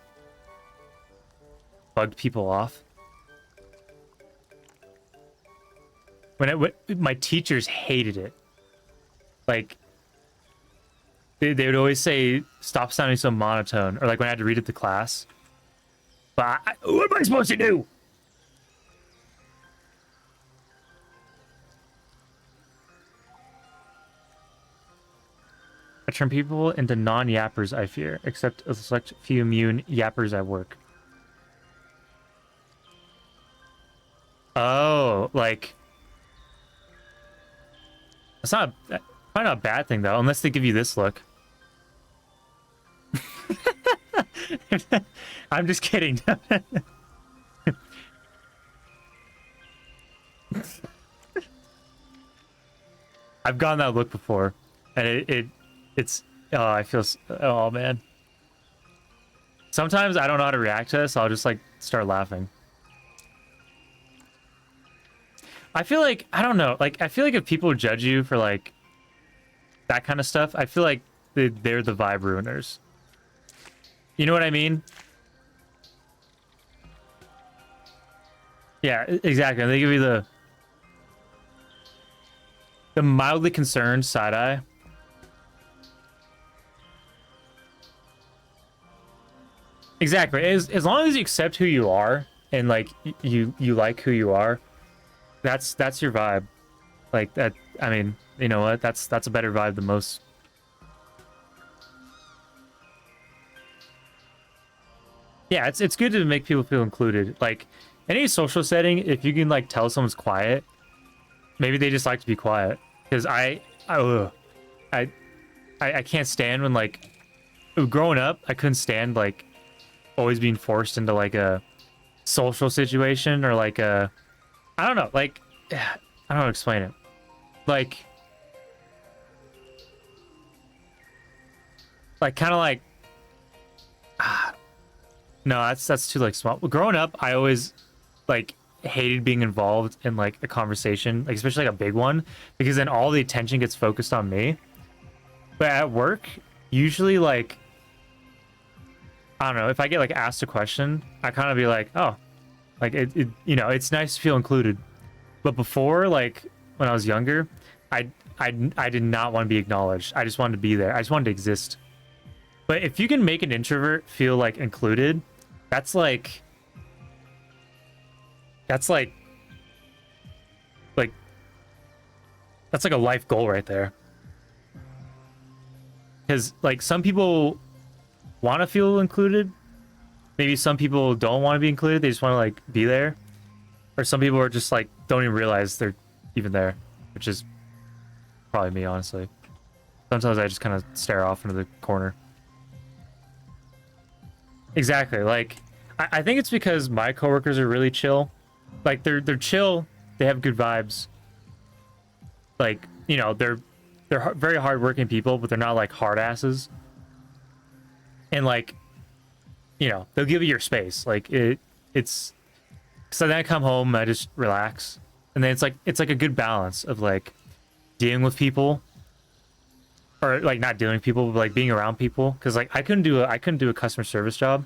When my teachers hated it. Like they would always say, "Stop sounding so monotone," or like when I had to read it to class. But what am I supposed to do? I turn people into non-yappers, I fear, except a select few immune yappers at work. Oh, like it's not probably not a bad thing though, unless they give you this look. I'm just kidding. I've gotten that look before, and it's oh, I feel oh man. Sometimes I don't know how to react to this, so I'll just like start laughing. I feel like, I don't know, like I feel like if people judge you for like that kind of stuff, I feel like they're the vibe ruiners. You know what I mean? Yeah, exactly. They give you the mildly concerned side eye. Exactly. As long as you accept who you are and like you like who you are, that's your vibe. Like that. I mean, you know what? That's a better vibe than most. Yeah, it's good to make people feel included. Like any social setting, if you can like tell someone's quiet, maybe they just like to be quiet. Because ugh, I I can't stand when like growing up, I couldn't stand like always being forced into like a social situation or like a, I don't know, like I don't know how to explain it. Like kind of like no, that's too like small. Growing up, I always like hated being involved in like a conversation, like especially like a big one, because then all the attention gets focused on me. But at work, usually like I don't know, if I get like asked a question, I kind of be like, oh, like it you know, it's nice to feel included. But before, like when I was younger, I did not want to be acknowledged. I just wanted to be there. I just wanted to exist. But if you can make an introvert feel like included, that's like that's like like that's like a life goal right there. Because like some people want to feel included, maybe some people don't want to be included, they just want to like be there, or some people are just like don't even realize they're even there, which is probably me, honestly. Sometimes I just kind of stare off into the corner. Exactly. Like I think it's because my coworkers are really chill. Like they're chill, they have good vibes, like you know they're very hardworking people, but they're not like hard asses. And like, you know, they'll give you your space. Like it's so then I come home, I just relax, and then it's like a good balance of like dealing with people or like not dealing with people, but like being around people. Because like I couldn't do a customer service job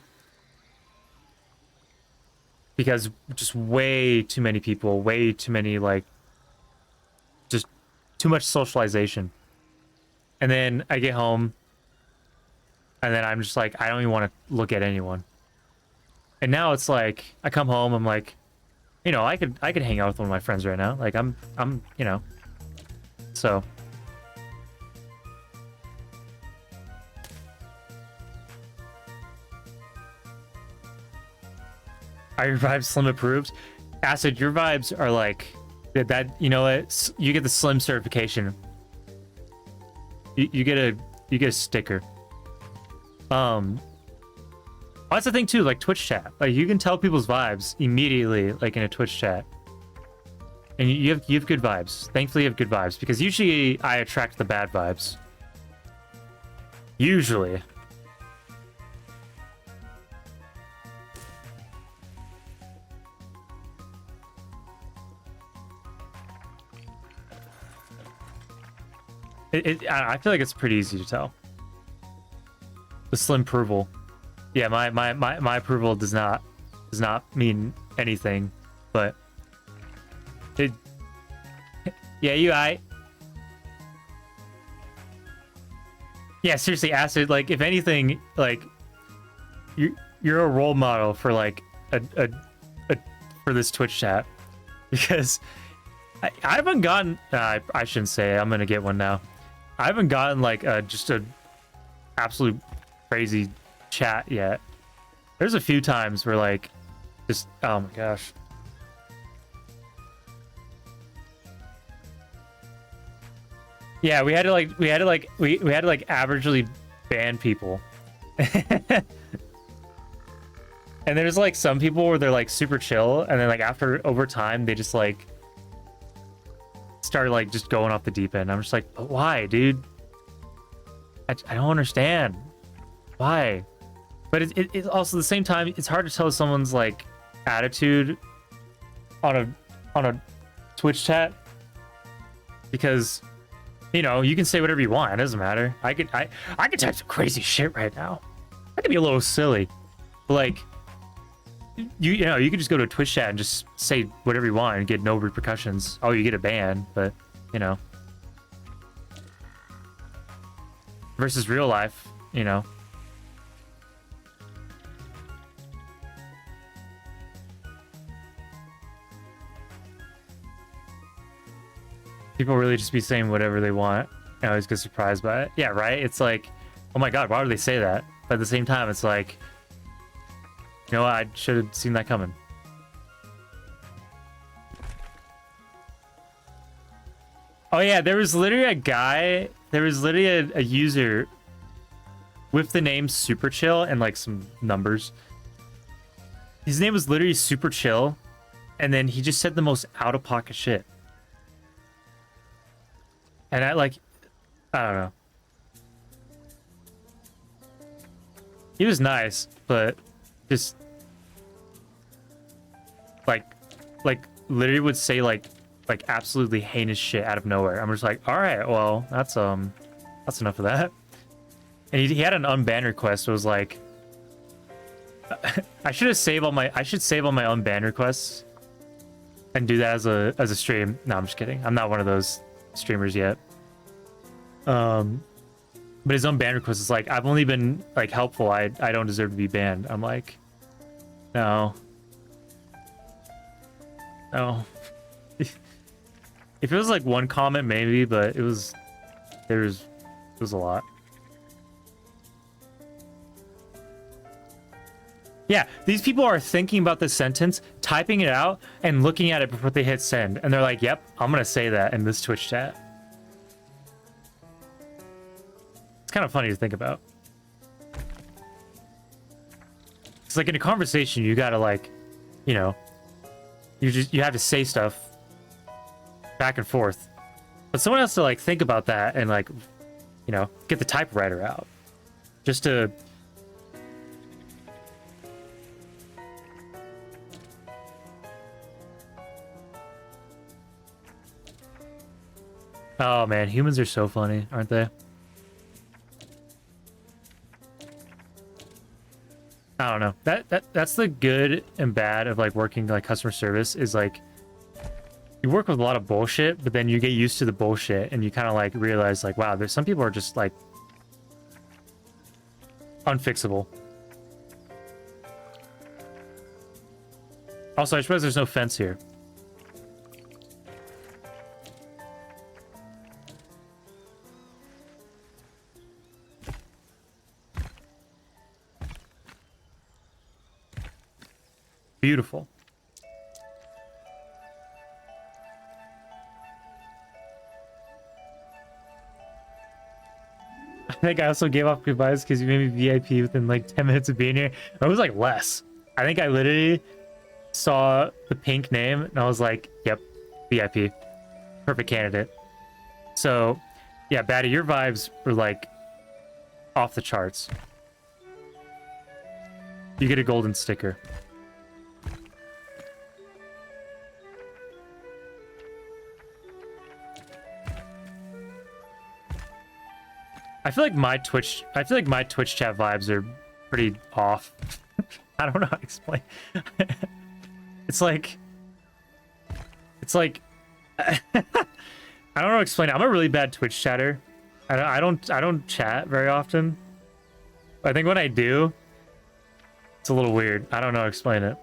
because just way too many people, way too many like just too much socialization. And then I get home, and then I'm just like I don't even want to look at anyone. And now it's like I come home, I'm like, you know, I could hang out with one of my friends right now. Like I'm you know, so. Are your vibes slim approved? Acid, your vibes are like that. You know what? You get the slim certification. You get a sticker. That's the thing too. Like Twitch chat, like you can tell people's vibes immediately, like in a Twitch chat. And you have good vibes. Thankfully, you have good vibes because usually I attract the bad vibes. Usually. I feel like it's pretty easy to tell. The slim approval. Yeah, my approval does not mean anything, but it. Yeah, Yeah, seriously, Acid. Like, if anything, like you're a role model for like a for this Twitch chat because I haven't gotten. I shouldn't say it. I'm gonna get one now. I haven't gotten like just a absolute crazy chat yet. There's a few times where like just oh my gosh. Yeah, we had to averagely ban people. And there's like some people where they're like super chill and then like over time they just like started like just going off the deep end. I'm just like, but why, dude? I don't understand why. But it's also at the same time it's hard to tell someone's like attitude on a Twitch chat because you know you can say whatever you want. It doesn't matter. I could type some crazy shit right now. I could be a little silly, but like you know you could just go to a Twitch chat and just say whatever you want and get no repercussions. Oh, you get a ban, but you know. Versus real life, you know. People really just be saying whatever they want. I always get surprised by it. Yeah, right? It's like, oh my god, why would they say that? But at the same time, it's like, you know what? I should have seen that coming. Oh yeah, there was literally a user with the name Super Chill and like some numbers. His name was literally Super Chill, and then he just said the most out-of-pocket shit. And I don't know. He was nice, but just like literally would say like absolutely heinous shit out of nowhere. I'm just like, all right, well, that's enough of that. And he had an unban request. It was like, I should save all my unban requests and do that as a stream. No, I'm just kidding. I'm not one of those streamers yet. But his unban request is like, I've only been like helpful. I don't deserve to be banned. I'm like, no. If it was like one comment, maybe, but it was a lot. Yeah, these people are thinking about the sentence, typing it out, and looking at it before they hit send. And they're like, yep, I'm gonna say that in this Twitch chat. It's kind of funny to think about. It's like in a conversation, you gotta like, you know, you have to say stuff back and forth. But someone has to like think about that and like, you know, get the typewriter out. Just to... Oh man, humans are so funny, aren't they? I don't know. That's the good and bad of like working like customer service is like you work with a lot of bullshit, but then you get used to the bullshit and you kind of like realize like, wow, there's some people are just like unfixable. Also, I suppose there's no fence here. Beautiful. I think I also gave off goodbyes because you made me VIP within like 10 minutes of being here. It was like less. I think I literally saw the pink name and I was like, yep, VIP. Perfect candidate. So, yeah, Batty, your vibes were like off the charts. You get a golden sticker. I feel like my Twitch chat vibes are pretty off. I don't know how to explain. It's like I don't know how to explain it. I'm a really bad Twitch chatter. I don't chat very often. I think when I do, it's a little weird. I don't know how to explain it.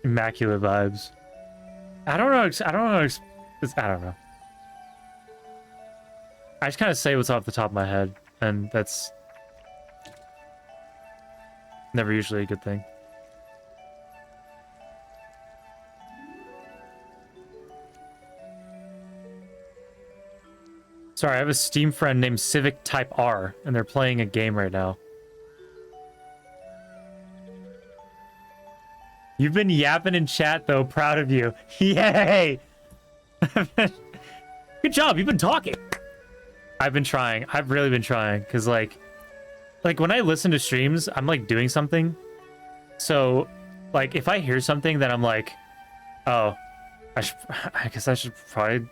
Immaculate vibes. I don't know. I don't know. I just kind of say what's off the top of my head, and that's never usually a good thing. Sorry, I have a Steam friend named Civic Type R, and they're playing a game right now. You've been yapping in chat, though. Proud of you. Yay! Good job. You've been talking. I've been trying. I've really been trying. Because, like when I listen to streams, I'm, like, doing something. So, like, if I hear something that I'm like, oh, I guess I should probably,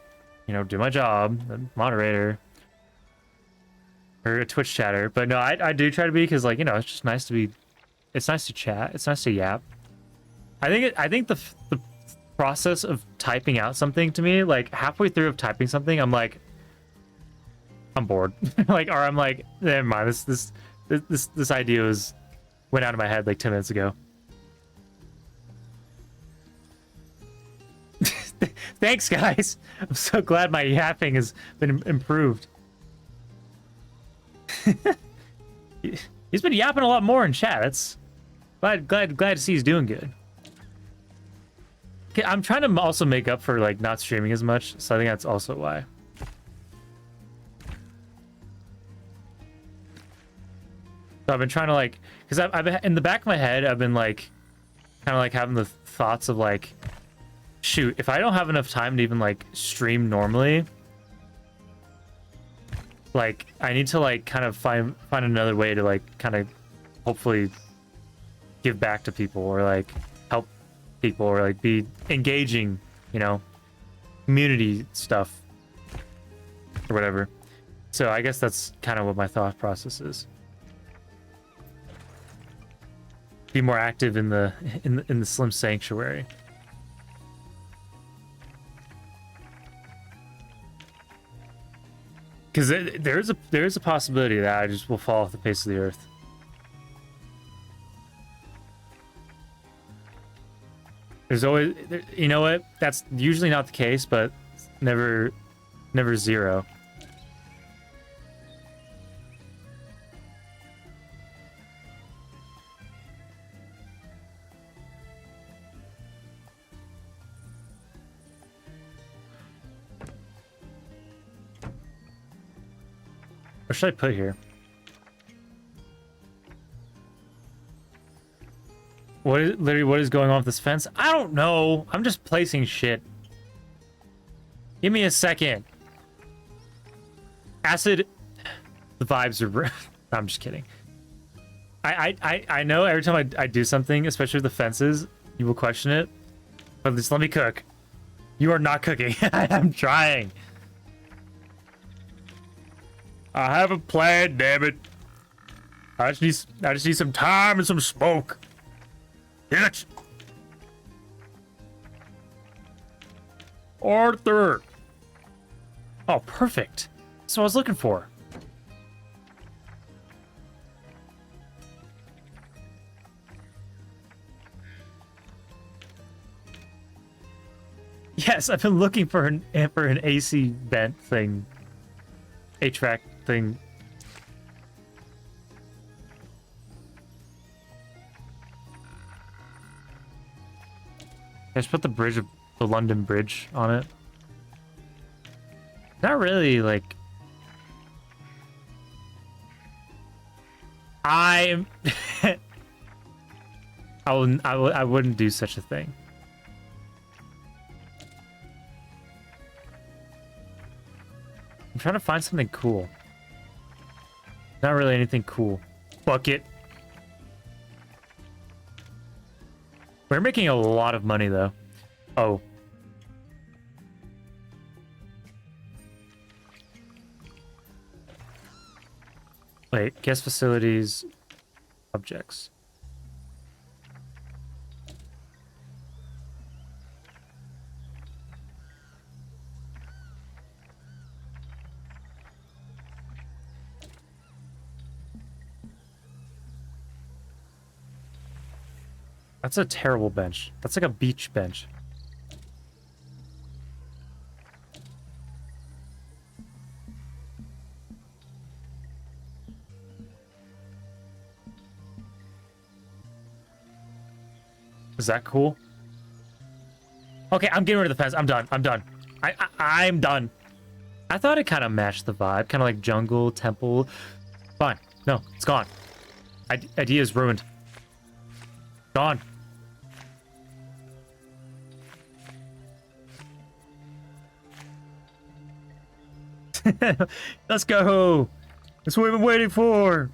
you know, do my job. Moderator. Or a Twitch chatter. But, no, I do try to be because, like, you know, it's just nice to be... It's nice to chat. It's nice to yap. I think the process of typing out something to me, like halfway through of typing something, I'm like, I'm bored. Like, or I'm like, never mind. This idea went out of my head like 10 minutes ago. Thanks, guys. I'm so glad my yapping has been improved. He's been yapping a lot more in chat. That's glad to see he's doing good. I'm trying to also make up for like not streaming as much, so I think that's also why. So I've been trying to like, because I've been, in the back of my head, I've been like, kind of like having the thoughts of like, shoot, if I don't have enough time to even like stream normally, like I need to like kind of find another way to like kind of hopefully give back to people or like help people or like be engaging, you know, community stuff or whatever. So I guess that's kind of what my thought process is. Be more active in the Slim Sanctuary. Because there is a possibility that I just will fall off the face of the earth. There's always, you know what? That's usually not the case, but never zero. What should I put here? What is going on with this fence? I don't know. I'm just placing shit. Give me a second. Acid. The vibes are... I'm just kidding. I know every time I do something, especially with the fences, you will question it. But just let me cook. You are not cooking. I'm trying. I have a plan, damn it. I just need some time and some smoke. Bitch. Arthur. Oh, perfect. That's what I was looking for. Yes, I've been looking for an AC vent thing. HVAC thing. I just put the London Bridge on it. Not really, like... I wouldn't do such a thing. I'm trying to find something cool. Not really anything cool. Bucket. We're making a lot of money, though. Oh. Wait, guest facilities, objects. That's a terrible bench. That's like a beach bench. Is that cool? Okay, I'm getting rid of the fence. I'm done. I'm done. I'm done. I thought it kind of matched the vibe. Kind of like jungle, temple. Fine. No, it's gone. Idea is ruined. Gone. Let's go. That's what we've been waiting for.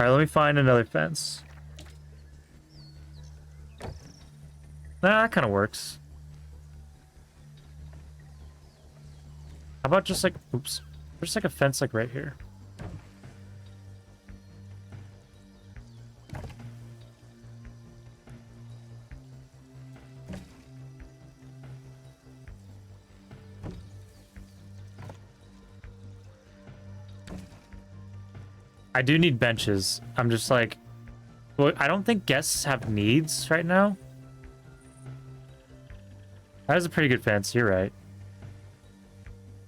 All right, let me find another fence. Nah, that kind of works. How about just like, oops, just like a fence like right here. I do need benches. I'm just like, well, I don't think guests have needs right now. That is a pretty good fence. You're right.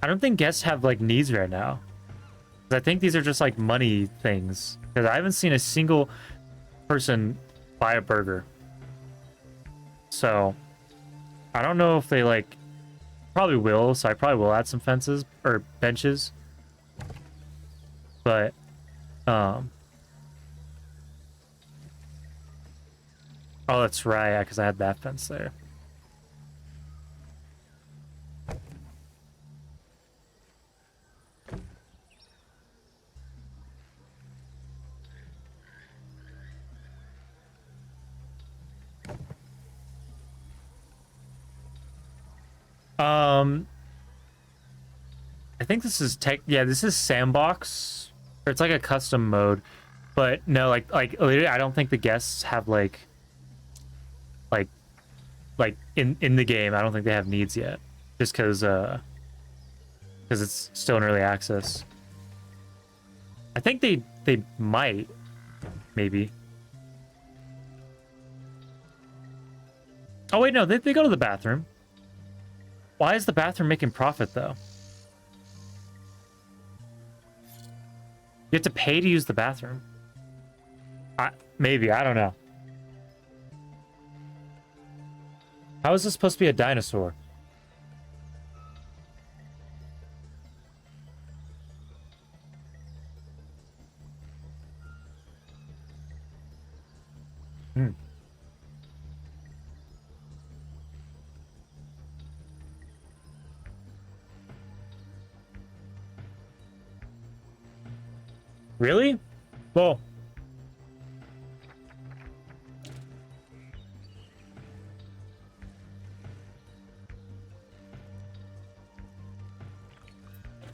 I don't think guests have like needs right now. I think these are just like money things. Because I haven't seen a single person buy a burger. So I don't know if they like probably will. So I probably will add some fences or benches. But oh, that's right. Because I had that fence there. I think this is this is sandbox, or it's like a custom mode, but no, like literally, I don't think the guests have like in the game. I don't think they have needs yet, just because it's still in early access. I think they might, maybe. Oh wait, no, they go to the bathroom. Why is the bathroom making profit, though? You have to pay to use the bathroom. Maybe, I don't know. How is this supposed to be a dinosaur? Really? Well,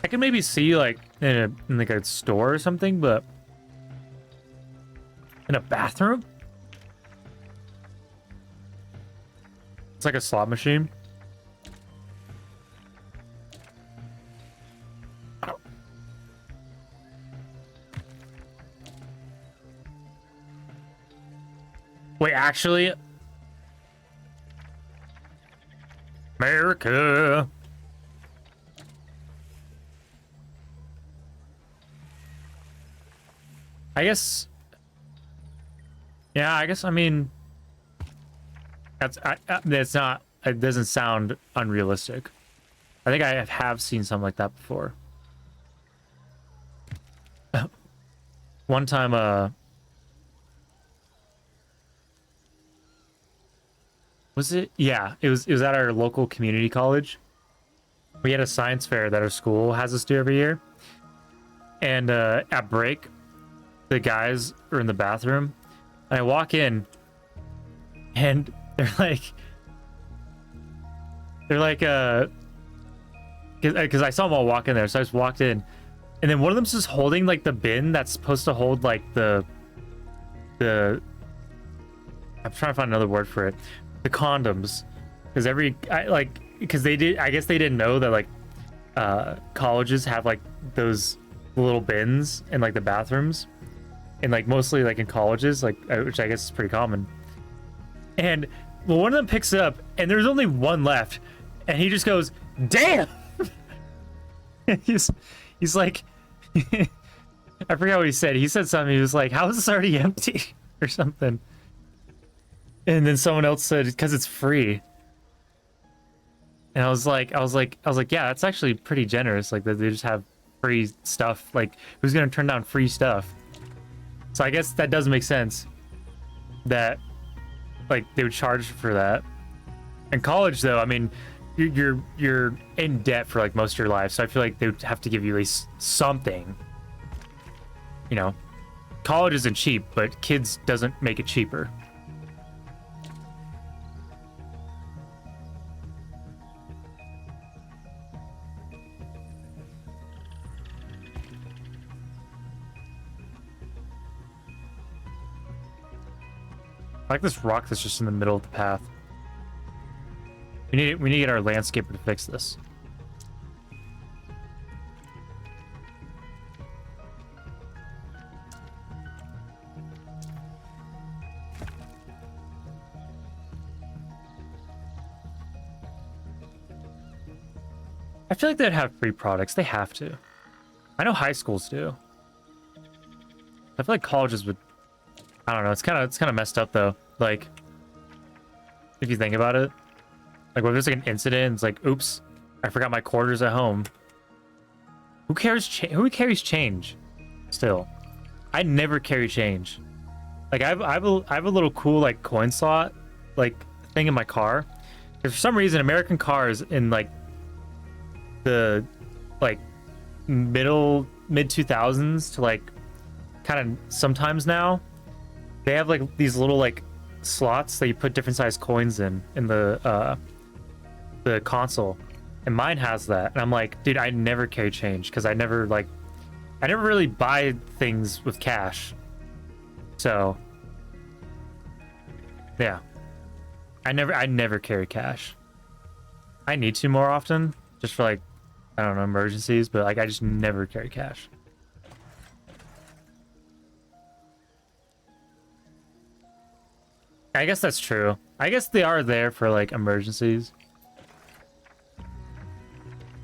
I can maybe see like in like a store or something, but in a bathroom? It's like a slot machine. Wait, actually, America. I guess. Yeah, I guess. I mean, that's not. It doesn't sound unrealistic. I think I have seen something like that before. One time, was it? Yeah, it was at our local community college. We had a science fair that our school has us do every year. And at break, the guys are in the bathroom. And I walk in, and they're like, because I saw them all walk in there, so I just walked in, and then one of them's just holding like the bin that's supposed to hold like the I'm trying to find another word for it, the condoms, because because they did, I guess they didn't know that like colleges have like those little bins in like the bathrooms, and like mostly like in colleges, like which I guess is pretty common. And well, one of them picks it up, and there's only one left, and he just goes, "Damn!" he's like, I forgot what he said. He said something. He was like, "How is this already empty?" or something. And then someone else said, "Because it's free." And I was like, yeah, that's actually pretty generous. Like that they just have free stuff. Like, who's gonna turn down free stuff? So I guess that does make sense. That like they would charge for that. In college, though, I mean, you're in debt for like most of your life, so I feel like they would have to give you at least something. You know, college isn't cheap, but kids doesn't make it cheaper. I like this rock that's just in the middle of the path. We need to get our landscaper to fix this. I feel like they'd have free products. They have to. I know high schools do. I feel like colleges would. I don't know. It's kind of messed up though. Like, if you think about it, like when there's like an incident, it's like, oops, I forgot my quarters at home. Who cares? Who carries change? Still, I never carry change. Like I have a little cool like coin slot like thing in my car. For some reason, American cars in like the like mid 2000s to like kind of sometimes now, they have like these little like slots that you put different size coins in the console, and mine has that. And I'm like, dude, I never carry change because I never really buy things with cash. So yeah, I never carry cash. I need to more often, just for like, I don't know, emergencies, but like I just never carry cash. I guess that's true. I guess they are there for like emergencies.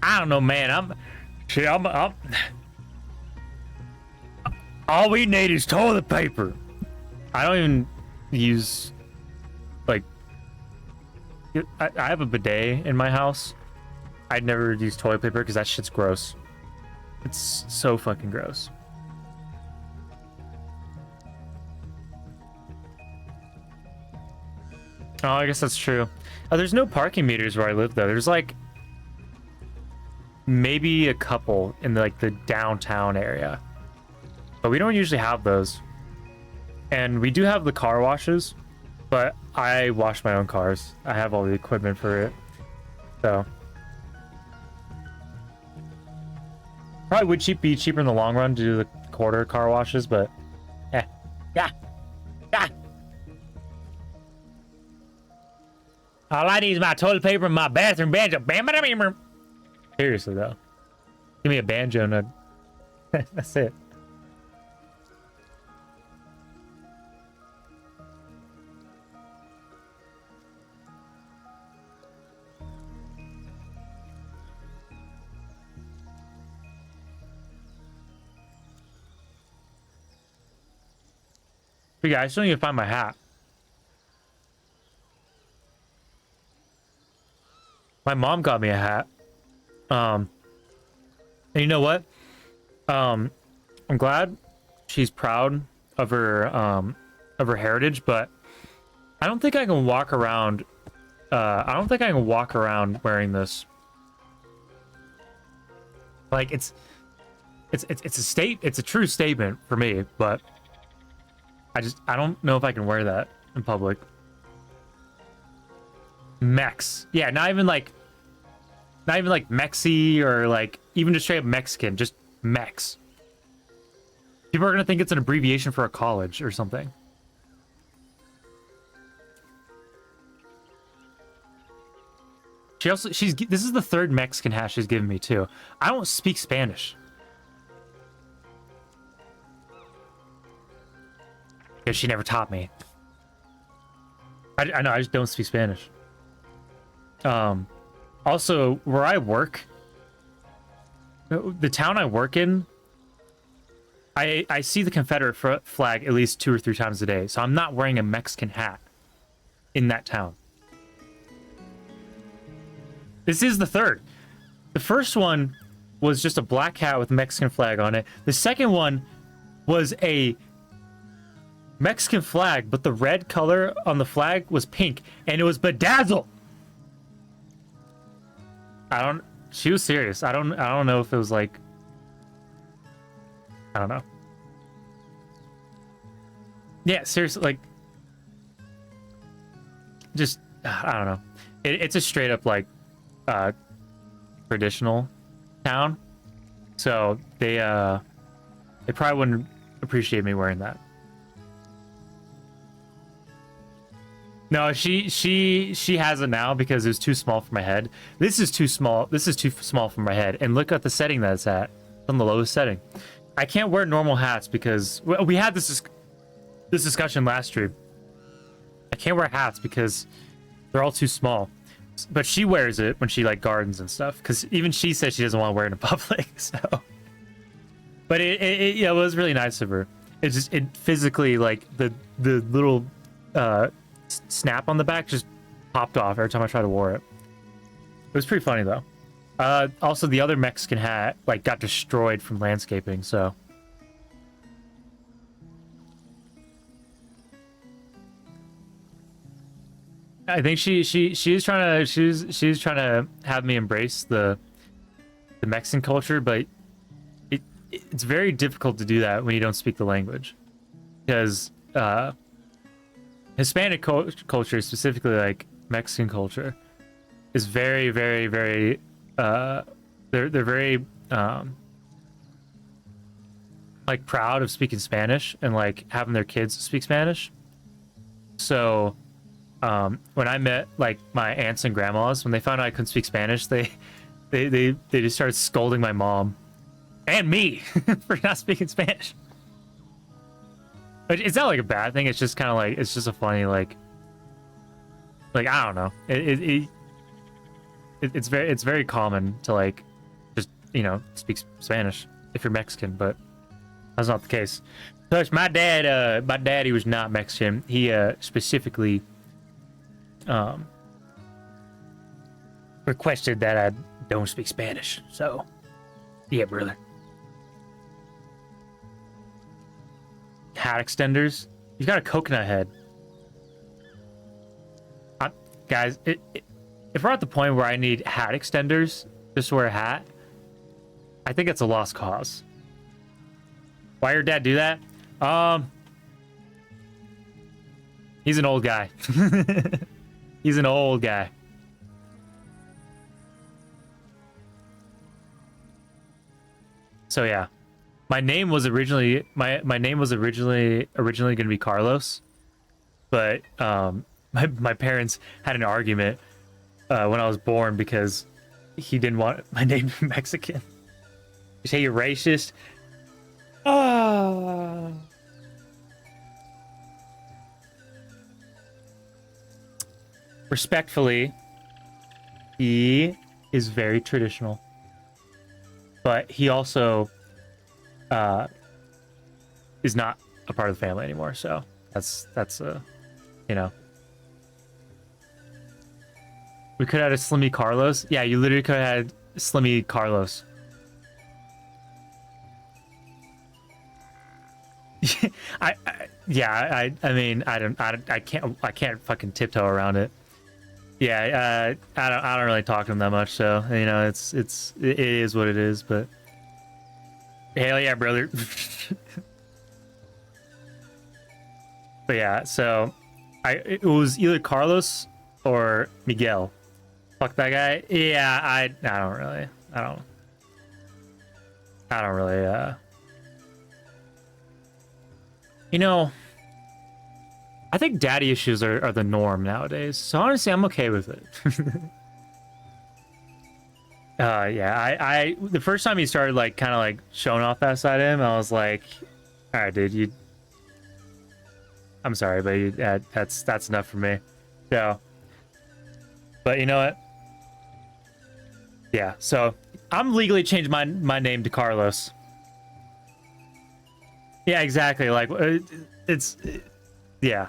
I don't know, man. I'm all we need is toilet paper. I don't even use like I have a bidet in my house. I'd never use toilet paper because that shit's gross. It's so fucking gross. Oh, I guess that's true. There's no parking meters where I live though. There's like maybe a couple in like the downtown area, but we don't usually have those. And we do have the car washes, but I wash my own cars. I have all the equipment for it. So Probably would be cheaper in the long run to do the quarter car washes, but yeah. Yeah. Yeah. All I need is my toilet paper and my bathroom banjo. Bam, bam, bam, bam. Seriously though. Give me a banjo and that's it. But yeah, I still need to find my hat. My mom got me a hat. And you know what? I'm glad she's proud of her heritage, but I don't think I can walk around wearing this. Like it's a true statement for me, but I don't know if I can wear that in public. Mex. Yeah, not even like Mexi or like even just straight up Mexican, just Mex. People are gonna think it's an abbreviation for a college or something. This is the third Mexican hat she's given me too. I don't speak Spanish. Because she never taught me. I know, I just don't speak Spanish. Also, where I work, the town I work in, I see the Confederate flag at least 2 or 3 times a day. So I'm not wearing a Mexican hat in that town. This is the third. The first one was just a black hat with a Mexican flag on it. The second one was a Mexican flag, but the red color on the flag was pink, and it was bedazzled. She was serious. I don't know if it was like, I don't know. Yeah, seriously, like, just, I don't know. It's a straight up like traditional town, so they probably wouldn't appreciate me wearing that. No, she has it now because it was too small for my head. This is too small. This is too small for my head. And look at the setting that it's at. It's on the lowest setting. I can't wear normal hats because we had this discussion last stream. I can't wear hats because they're all too small. But she wears it when she like gardens and stuff. Because even she says she doesn't want to wear it in public. So, but it was really nice of her. It physically like the little snap on the back just popped off every time I tried to wear it. It was pretty funny though. Also, the other Mexican hat like got destroyed from landscaping, so I think she's trying to have me embrace the Mexican culture, but it's very difficult to do that when you don't speak the language, because Hispanic culture, specifically like Mexican culture, is very, very, very they're very like proud of speaking Spanish and like having their kids speak Spanish. So when I met like my aunts and grandmas, when they found out I couldn't speak Spanish, they just started scolding my mom and me for not speaking Spanish. But it's not like a bad thing. It's just kind of like, it's just a funny like I don't know. It's very common to like just, you know, speak Spanish if you're Mexican, but that's not the case. Plus, my dad, he was not Mexican. He specifically requested that I don't speak Spanish. So, yeah, brother. Hat extenders. You've got a coconut head. Guys, if we're at the point where I need hat extenders just to wear a hat, I think it's a lost cause. Why your dad do that? He's an old guy. He's an old guy. So yeah, my name was originally my name was originally going to be Carlos, but my parents had an argument when I was born because he didn't want my name to be Mexican. You say you're racist? Ah. Respectfully, he is very traditional, but he also is not a part of the family anymore. So that's you know, we could have had a Slimmy Carlos. Yeah, you literally could have had Slimmy Carlos. I mean, I can't fucking tiptoe around it. Yeah, I don't really talk to him that much, so you know, it is what it is. But hell yeah, brother. But yeah, so it was either Carlos or Miguel. Fuck that guy. Yeah, I don't really, you know, I think daddy issues are the norm nowadays. So honestly, I'm okay with it. Yeah, I the first time he started like kind of like showing off that side of him, I was like, all right, dude, I'm sorry, but that's enough for me. So, but you know what? Yeah, so I'm legally changed my name to Carlos. Yeah, exactly. Like yeah.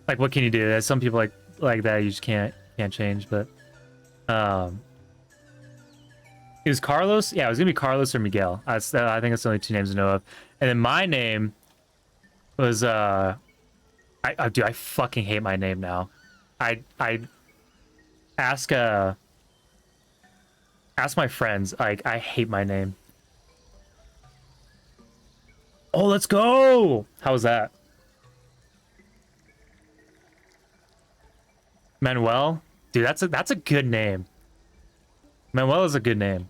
Like, what can you do? There's some people like that you just can't change. But it was Carlos. Yeah, it was gonna be Carlos or Miguel. I think that's the only two names I know of. And then my name was dude, I fucking hate my name now. I ask my friends. Like, I hate my name. Oh, let's go! How was that? Manuel? Dude, that's a good name. Manuel is a good name.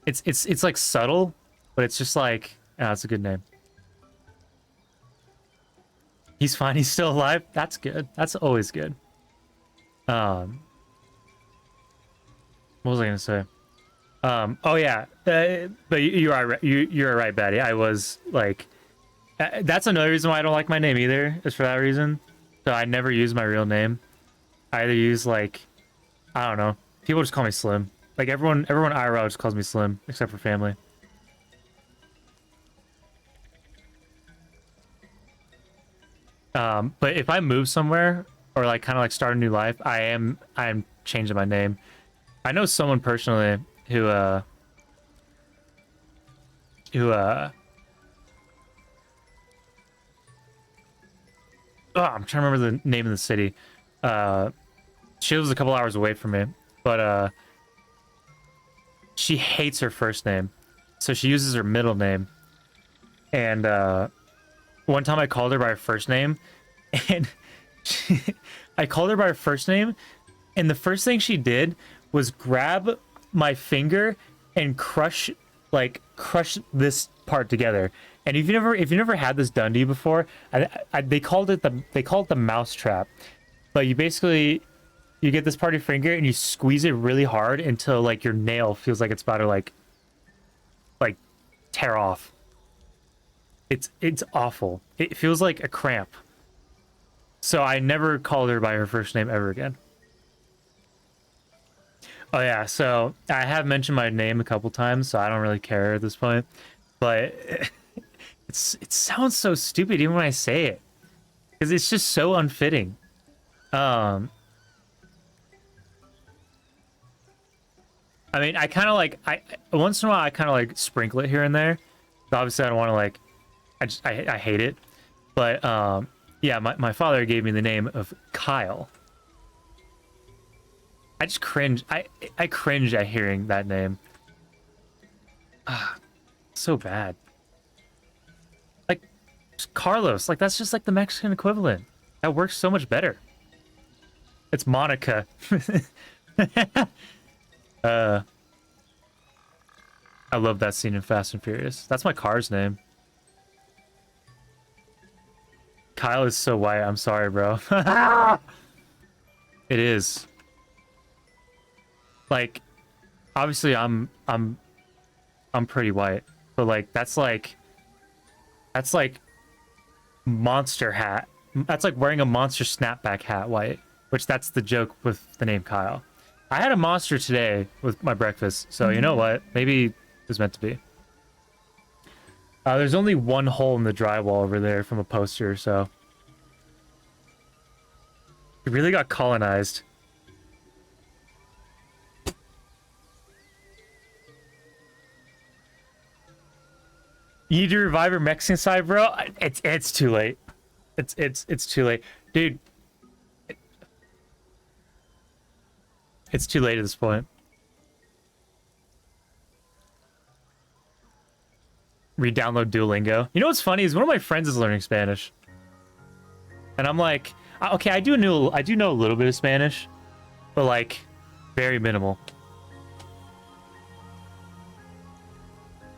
It's like subtle, but it's just like, it's a good name. He's fine, he's still alive. That's good. That's always good. What was I gonna say? Oh yeah, but you're right, Batty. I was like, that's another reason why I don't like my name either. Is for that reason. So I never use my real name. I either use like, I don't know. People just call me Slim. Like everyone IRL just calls me Slim, except for family. But if I move somewhere or like kind of like start a new life, I am changing my name. I know someone personally who oh, I'm trying to remember the name of the city. She lives a couple hours away from me, but she hates her first name, so she uses her middle name. And one time I called her by her first name, and I called her by her first name, and the first thing she did was grab my finger and crush this part together. And if you never had this done to you before, they called it the mouse trap. But you basically, you get this part of your finger and you squeeze it really hard until like your nail feels like it's about to like tear off. It's awful. It feels like a cramp. So I never called her by her first name ever again. Oh yeah, so I have mentioned my name a couple times, so I don't really care at this point. But it sounds so stupid even when I say it, because it's just so unfitting. I mean, I kind of like, once in a while I kind of like sprinkle it here and there. But obviously I don't want to like, I hate it. But yeah, my father gave me the name of Kyle. I just cringe. I cringe at hearing that name. Ah, so bad. Like Carlos, like that's just like the Mexican equivalent. That works so much better. It's Monica. I love that scene in Fast and Furious. That's my car's name. Kyle is so white. I'm sorry, bro. It is. Like, obviously I'm pretty white, but like that's like monster hat. That's like wearing a monster snapback hat white, which that's the joke with the name Kyle. I had a monster today with my breakfast, so you know what? Maybe it was meant to be. There's only one hole in the drywall over there from a poster, so it really got colonized. You need to revive your Mexican side, bro. It's too late. It's too late, dude. It's too late at this point. Re-download Duolingo. You know what's funny is one of my friends is learning Spanish, and I'm like, okay, I do know a little bit of Spanish, but like very minimal.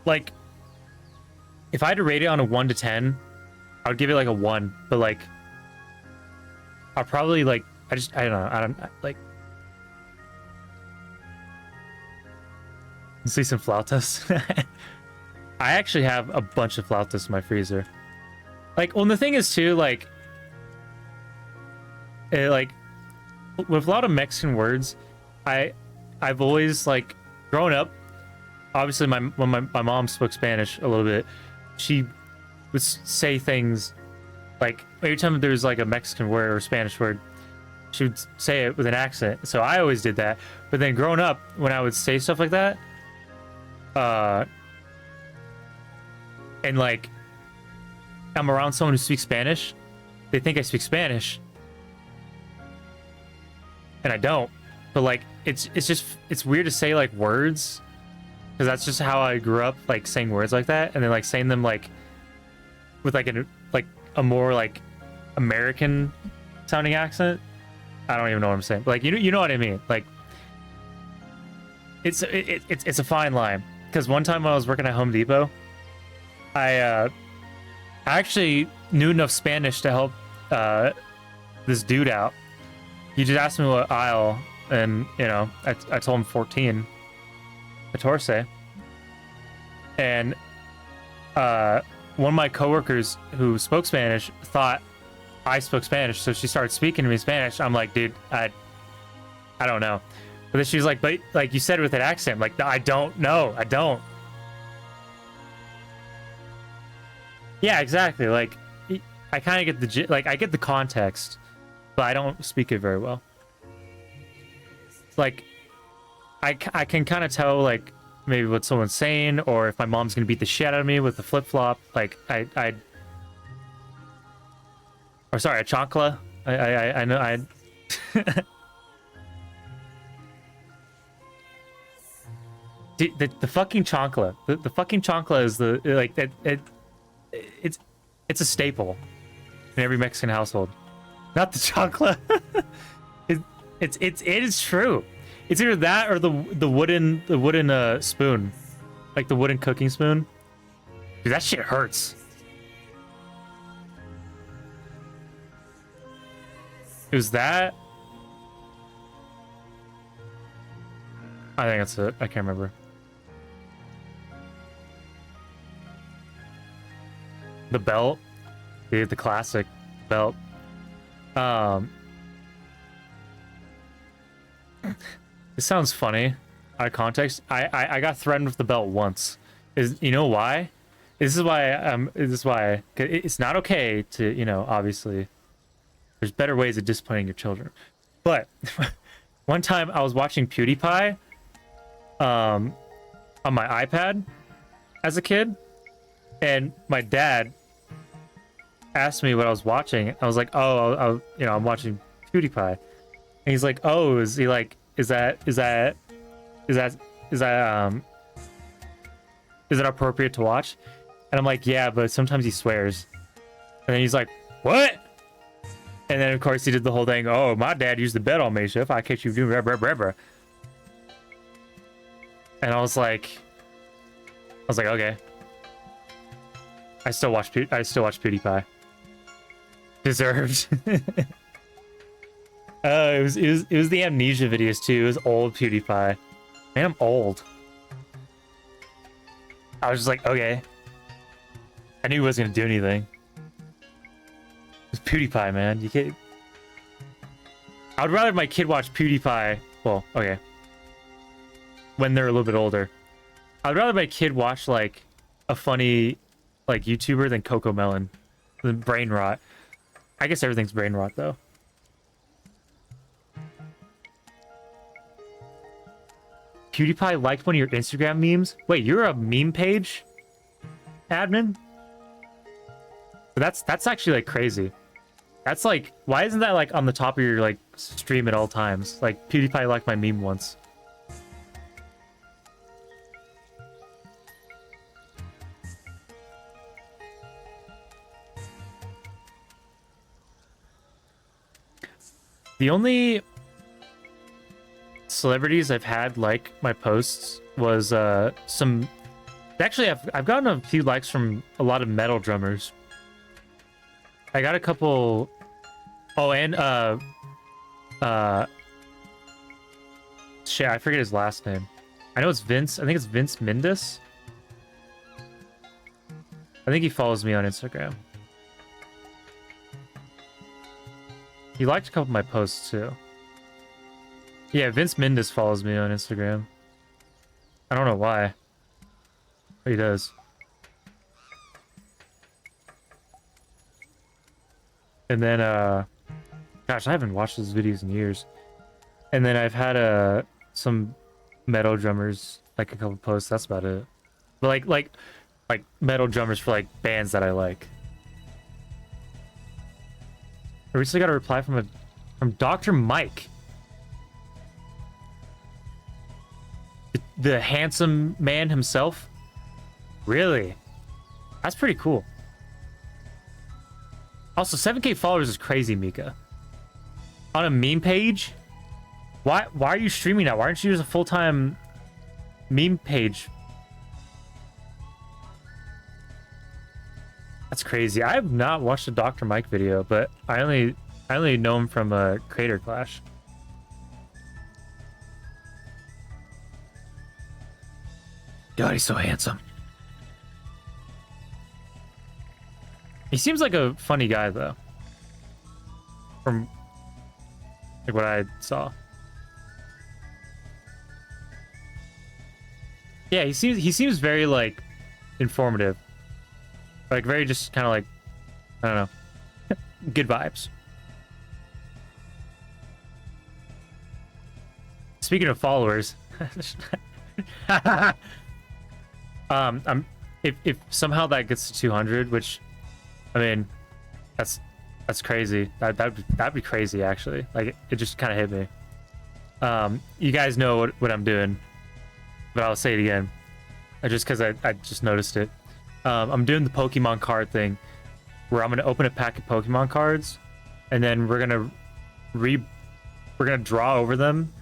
Like, if I had to rate it on a 1 to 10, I would give it like a 1, but like I'll probably like I don't like see some flautas. I actually have a bunch of flautas in my freezer. Like, well, the thing is too, like with a lot of Mexican words, I've always like grown up. Obviously, when my mom spoke Spanish a little bit, she would say things like every time there's like a Mexican word or a Spanish word, she would say it with an accent. So I always did that. But then growing up, when I would say stuff like that, and like I'm around someone who speaks Spanish, they think I speak Spanish, and I don't. But like it's weird to say like words, because that's just how I grew up, like saying words like that, and then like saying them like with like a more like American sounding accent. I don't even know what I'm saying, but like you know what I mean. Like it's a fine line, because one time when I was working at Home Depot, I actually knew enough Spanish to help this dude out. He just asked me what aisle, and you know I told him 14, 14, and one of my coworkers who spoke Spanish thought I spoke Spanish, so she started speaking to me in Spanish. I'm like, dude, I don't know. But then she's like, but like you said with an accent, like, I don't know, I don't. Yeah, exactly. Like, I kind of get I get the context, but I don't speak it very well. Like, I can kind of tell like maybe what someone's saying, or if my mom's gonna beat the shit out of me with the flip flop. Like or sorry, a chancla. I know the fucking chancla. The fucking chancla is the like it's a staple in every Mexican household. Not the chancla. It is true. It's either that or the wooden spoon, like the wooden cooking spoon. Dude, that shit hurts. It was that. I think that's it. I can't remember. The belt, dude, the classic belt. It sounds funny out of context. I got threatened with the belt once. You know why? This is why it's not okay to, you know, obviously there's better ways of disciplining your children. But one time I was watching PewDiePie on my iPad as a kid, and my dad asked me what I was watching. I was like, oh, I'm watching PewDiePie. And he's like, oh, is that appropriate to watch? And I'm like, yeah, but sometimes he swears. And then he's like, what? And then of course he did the whole thing. Oh, my dad used the bed on me, so if I catch you doing blah, blah, blah, blah. And I was like, was like, okay. I still watch PewDiePie. Deserved. It was the Amnesia videos too. It was old PewDiePie. Man, I'm old. I was just like, okay. I knew he wasn't gonna do anything. It's PewDiePie, man. You can't. I would rather my kid watch PewDiePie. Well, okay. When they're a little bit older, I'd rather my kid watch like a funny, like YouTuber than Coco Melon, than brain rot. I guess everything's brain rot though. PewDiePie liked one of your Instagram memes. Wait, you're a meme page admin? That's actually like crazy. That's like, why isn't that like on the top of your like stream at all times? Like PewDiePie liked my meme once. The only celebrities I've had like my posts was some. Actually, I've gotten a few likes from a lot of metal drummers. I got a couple. Oh, and shit, I forget his last name. I know it's Vince. I think it's Vince Mendes. I think he follows me on Instagram. He liked a couple of my posts too. Yeah, Vince Mendes follows me on Instagram. I don't know why, but he does. And then, gosh, I haven't watched those videos in years. And then I've had some metal drummers, like a couple posts. That's about it. But like metal drummers for like bands that I like. I recently got a reply from Dr. Mike. The handsome man himself? Really? That's pretty cool. Also, 7K followers is crazy, Mika. On a meme page? Why are you streaming now? Why aren't you just a full-time meme page? That's crazy. I have not watched a Dr. Mike video, but I only know him from Creator Clash. God, he's so handsome. He seems like a funny guy, though. From like what I saw. Yeah, he seems very like informative. Like very just kind of like, I don't know, good vibes. Speaking of followers, if somehow that gets to 200, which, I mean, that's crazy. That'd be crazy actually. Like it just kind of hit me. You guys know what I'm doing, but I'll say it again, just because I just noticed it. I'm doing the Pokemon card thing, where I'm gonna open a pack of Pokemon cards, and then we're gonna draw over them,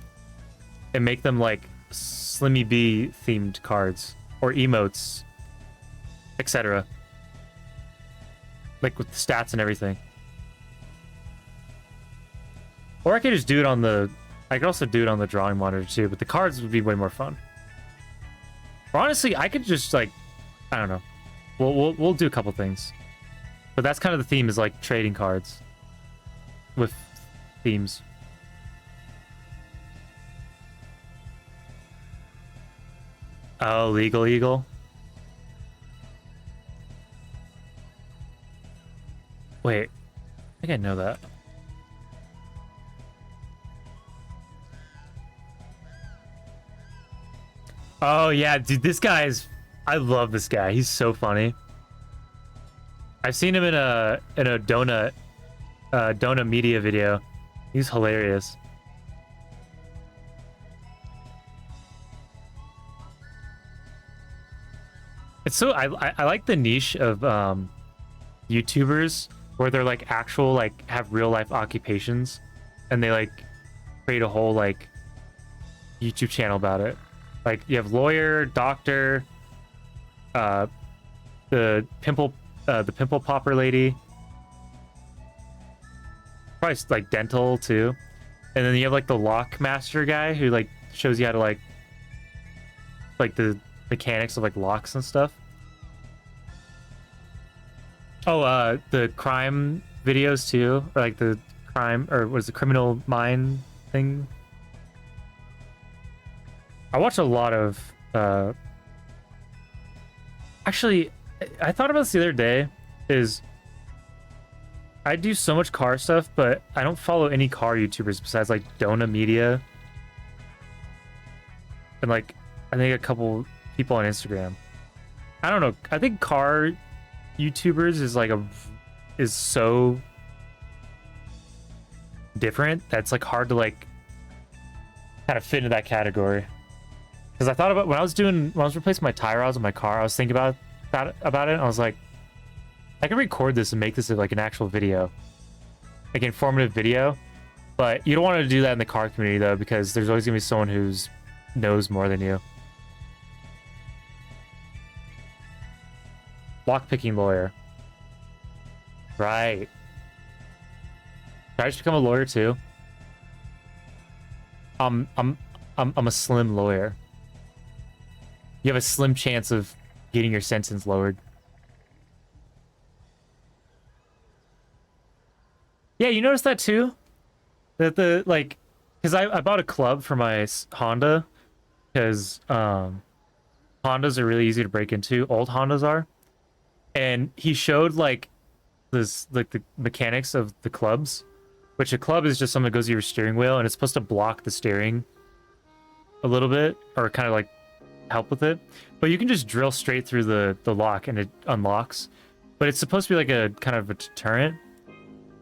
and make them like Slimmy B themed cards or emotes, etc. Like with the stats and everything. Or I could just do it on the. I could also do it on the drawing monitor too, but the cards would be way more fun. Or honestly, I could just like, I don't know. We'll do a couple things, but that's kind of the theme, is like trading cards with themes. Oh, Legal Eagle. Wait, I think I know that. Oh yeah, dude, this guy's. I love this guy. He's so funny. I've seen him in a donut media video. He's hilarious. It's so I like the niche of YouTubers where they're like actual like have real life occupations, and they like create a whole like YouTube channel about it. Like you have lawyer, doctor, uh, the pimple popper lady, probably like dental too, and then you have like the lock master guy who like shows you how to like the mechanics of like locks and stuff. Oh, the crime videos too, or like the crime, or was the criminal mind thing. I watch a lot of actually I thought about this the other day, is I do so much car stuff, but I don't follow any car YouTubers besides like Dona Media and like I think a couple people on Instagram. I don't know. I think car YouTubers is so different that's like hard to like kind of fit into that category. Because I thought about when I was replacing my tie rods in my car, I was thinking about it. And I was like, I can record this and make this like an actual video, like informative video. But you don't want to do that in the car community though, because there's always gonna be someone who's knows more than you. Lockpicking lawyer. Right. Should I just become a lawyer too? I'm a slim lawyer. You have a slim chance of getting your sentence lowered. Yeah, you noticed that too? That because I bought a club for my Honda, because Hondas are really easy to break into. Old Hondas are. And he showed like the mechanics of the clubs, which a club is just something that goes to your steering wheel and it's supposed to block the steering a little bit, or kind of like help with it. But you can just drill straight through the lock and it unlocks. But it's supposed to be like a kind of a deterrent.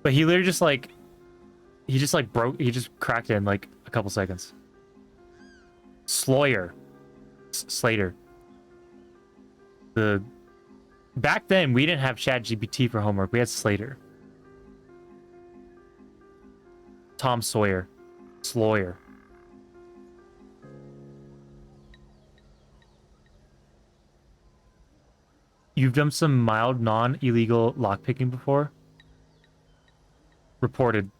But he literally just cracked it in like a couple seconds. Slater. Back then we didn't have ChatGPT for homework. We had Slater. Tom Sawyer. Sloyer. You've done some mild non-illegal lockpicking before? Reported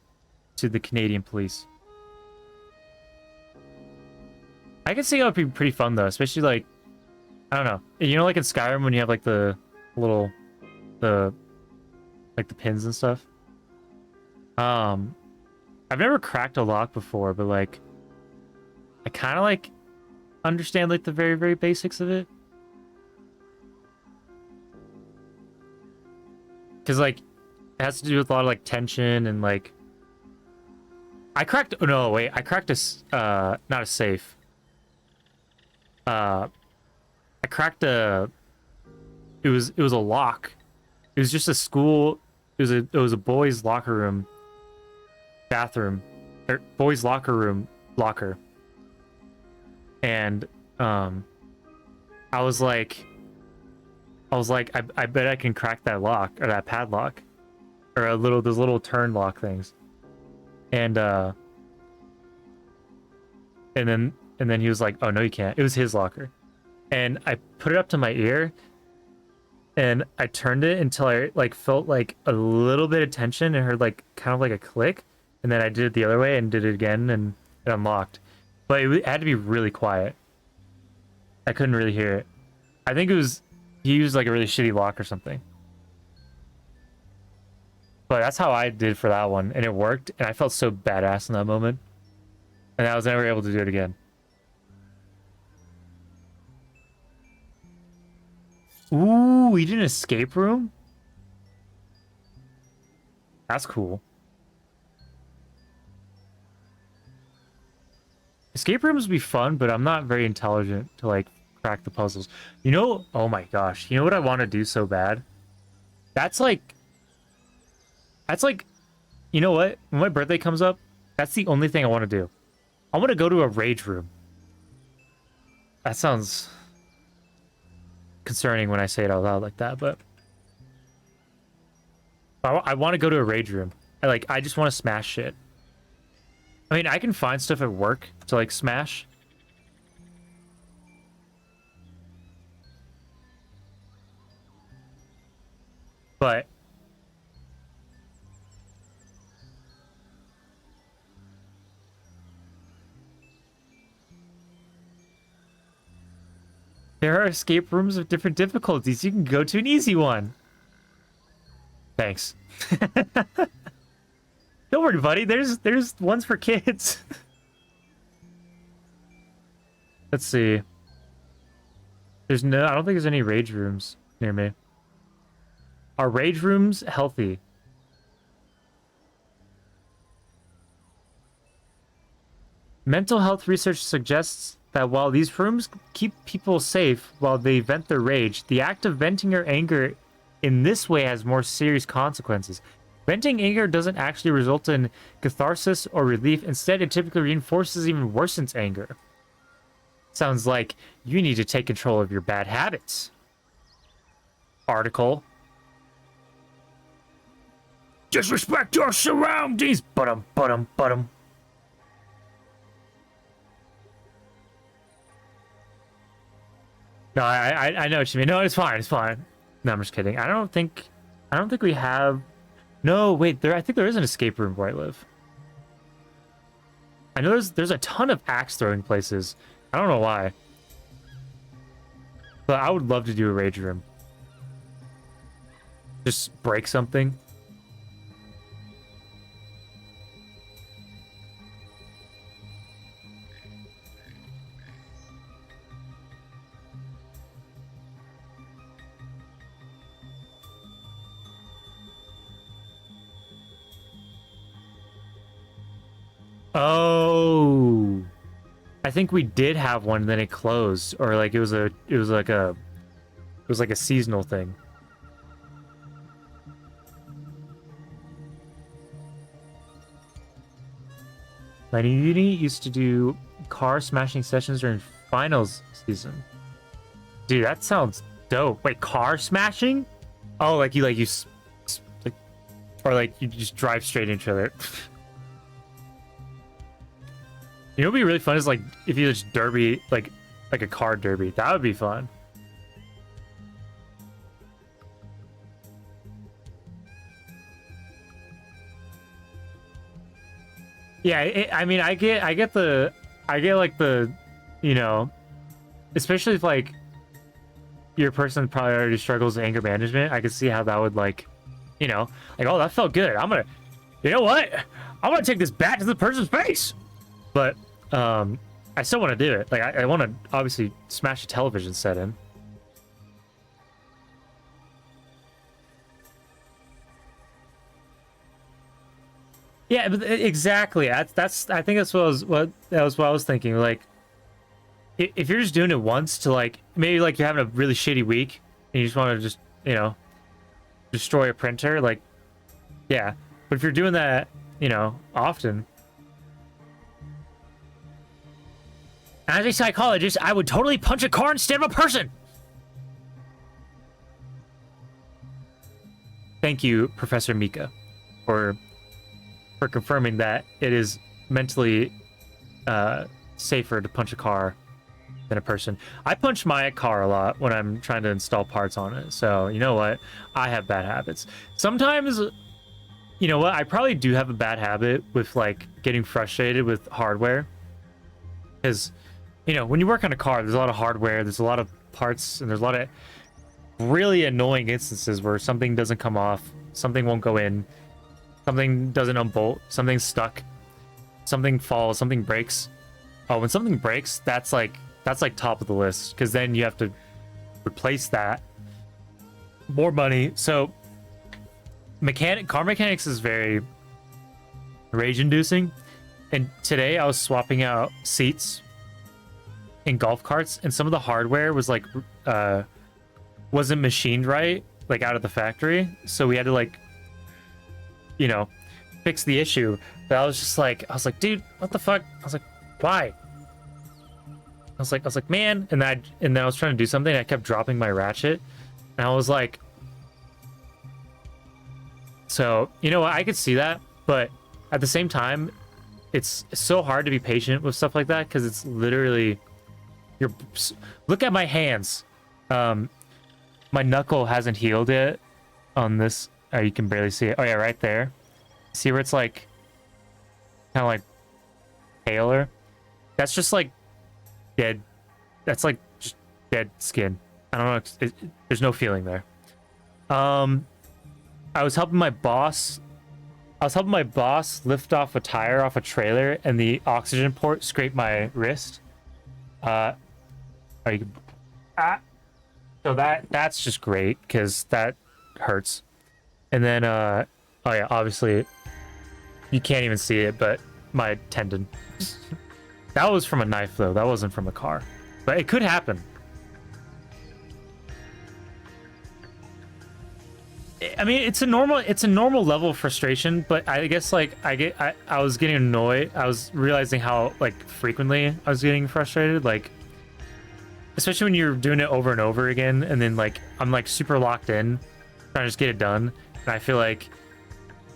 to the Canadian police. I can see how it'd be pretty fun though, especially like, I don't know. You know, like in Skyrim when you have like the pins and stuff. I've never cracked a lock before, but like, I kind of like understand like the very, very basics of it. Because like, it has to do with a lot of like tension and like, I cracked a, not a safe. I cracked it was a lock. It was just a school, it was a boys' locker room bathroom, or boys' locker room locker. And I was like, I bet I can crack that lock, or that padlock, or those little turn lock things. And then he was like, oh no, you can't. It was his locker. And I put it up to my ear and I turned it until I like felt like a little bit of tension and heard like kind of like a click. And then I did it the other way and did it again and it unlocked. But it had to be really quiet. I couldn't really hear it. I think he used like a really shitty lock or something. But that's how I did for that one. And it worked. And I felt so badass in that moment. And I was never able to do it again. Ooh, we did an escape room? That's cool. Escape rooms would be fun, but I'm not very intelligent to like crack the puzzles. You know, oh my gosh, you know what I want to do so bad? That's like, you know what? When my birthday comes up, that's the only thing I want to do. I want to go to a rage room. That sounds concerning when I say it out loud like that, but I want to go to a rage room. I just want to smash shit. I mean, I can find stuff at work to like smash. But there are escape rooms of different difficulties. You can go to an easy one. Thanks. Don't worry, buddy. There's ones for kids. Let's see. I don't think there's any rage rooms near me. Are rage rooms healthy? Mental health research suggests that while these rooms keep people safe while they vent their rage, the act of venting your anger in this way has more serious consequences. Venting anger doesn't actually result in catharsis or relief. Instead, it typically reinforces, even worsens anger. Sounds like you need to take control of your bad habits. Article. Disrespect your surroundings. Buttum, buttum, buttum. No, I know what you mean. No, it's fine. It's fine. No, I'm just kidding. I don't think we have. No, wait. I think there is an escape room where I live. I know there's a ton of axe throwing places. I don't know why, but I would love to do a rage room. Just break something. Oh, I think we did have one, then it closed, or like it was like a seasonal thing. My uni used to do car smashing sessions during finals season. Dude, that sounds dope. Wait, car smashing? Oh, like you like, or like you just drive straight into it. You know what'd be really fun is like if you just derby like a car derby. That would be fun. Yeah, I mean, I get like the, you know, especially if like your person probably already struggles with anger management. I could see how that would like, you know, like, oh, that felt good. You know what? I'm gonna take this bat to the person's face. But I still want to do it. Like I want to obviously smash a television set in. Yeah, but exactly. That's I think that's what I was thinking. Like, if you're just doing it once to like maybe like you're having a really shitty week and you just want to just, you know, destroy a printer, like, yeah. But if you're doing that, you know, often. As a psychologist, I would totally punch a car instead of a person. Thank you, Professor Mika, for confirming that it is mentally safer to punch a car than a person. I punch my car a lot when I'm trying to install parts on it. So, you know what? I have bad habits. Sometimes, you know what? I probably do have a bad habit with like getting frustrated with hardware. Because, you know, when you work on a car, there's a lot of hardware, there's a lot of parts, and there's a lot of really annoying instances where something doesn't come off, something won't go in, something doesn't unbolt, something's stuck, something falls, something breaks. Oh, when something breaks, that's like top of the list, because then you have to replace that. More money. So car mechanics is very rage-inducing. And today I was swapping out seats in golf carts, and some of the hardware was like wasn't machined right, like out of the factory. So we had to like, you know, fix the issue. But I was like, dude, what the fuck? I was like, why? I was like, man, and then I was trying to do something, and I kept dropping my ratchet, and I was like, so, you know what, I could see that, but at the same time, it's so hard to be patient with stuff like that, because it's literally, look at my hands. My knuckle hasn't healed yet, on this. Oh, you can barely see it. Oh yeah, right there. See where it's like kind of like paler? That's just like dead. That's like just dead skin. I don't know. There's no feeling there. I was helping my boss. I was helping my boss lift off a tire off a trailer, and the oxygen port scraped my wrist. Are you? So that's just great because that hurts. And then, oh yeah, obviously you can't even see it, but my tendon. That was from a knife though. That wasn't from a car, but it could happen. I mean, it's a normal level of frustration, but I guess like I was getting annoyed. I was realizing how like frequently I was getting frustrated, like especially when you're doing it over and over again, and then like I'm like super locked in, trying to just get it done, and I feel like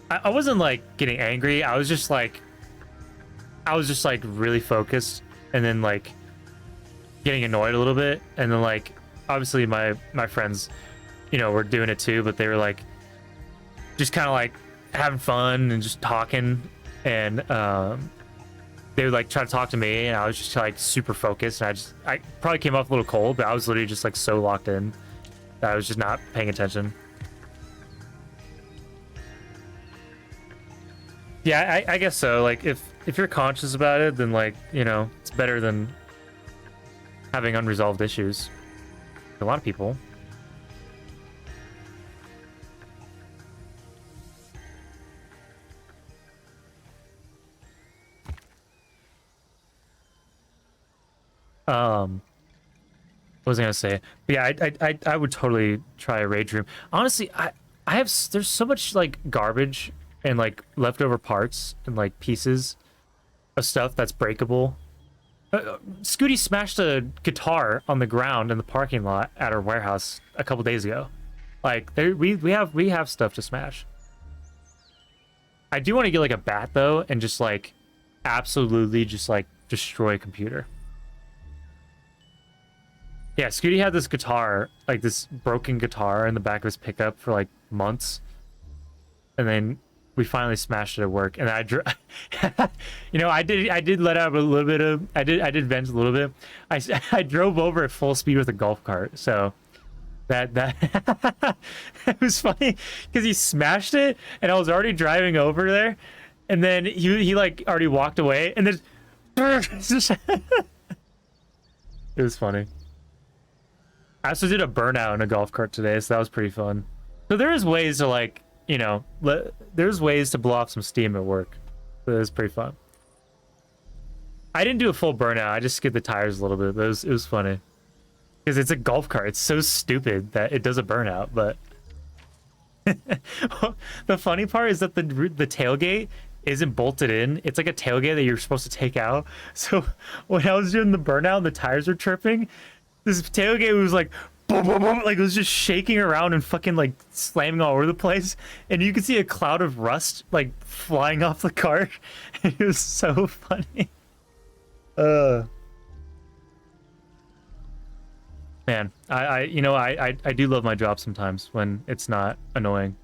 I wasn't like getting angry. I was just like really focused, and then like getting annoyed a little bit, and then like obviously my friends, you know, were doing it too, but they were like just kind of like having fun and just talking, and they would like try to talk to me, and I was just like super focused, and I probably came off a little cold, but I was literally just like so locked in that I was just not paying attention. Yeah, I guess so. Like if you're conscious about it, then like, you know, it's better than having unresolved issues. A lot of people. What was I gonna say? But yeah, I would totally try a rage room. Honestly, I have there's so much like garbage and like leftover parts and like pieces of stuff that's breakable. Scooty smashed a guitar on the ground in the parking lot at our warehouse a couple days ago. Like there, we have stuff to smash. I do want to get like a bat though, and just like absolutely just like destroy a computer. Yeah, Scooty had this guitar, like this broken guitar in the back of his pickup for like months. And then we finally smashed it at work. And you know, I did let out a little bit of, I did vent a little bit. I drove over at full speed with a golf cart. So that it was funny because he smashed it and I was already driving over there. And then he like already walked away, and then it was funny. I also did a burnout in a golf cart today, so that was pretty fun. So there is ways to like, you know, there's ways to blow off some steam at work. So it was pretty fun. I didn't do a full burnout. I just skipped the tires a little bit, but it was funny. Because it's a golf cart. It's so stupid that it does a burnout, but the funny part is that the tailgate isn't bolted in. It's like a tailgate that you're supposed to take out. So when I was doing the burnout and the tires were tripping, this tailgate was like, boom, boom, boom, like it was just shaking around and fucking like slamming all over the place. And you could see a cloud of rust like flying off the cart. It was so funny. Man, you know, I do love my job sometimes when it's not annoying.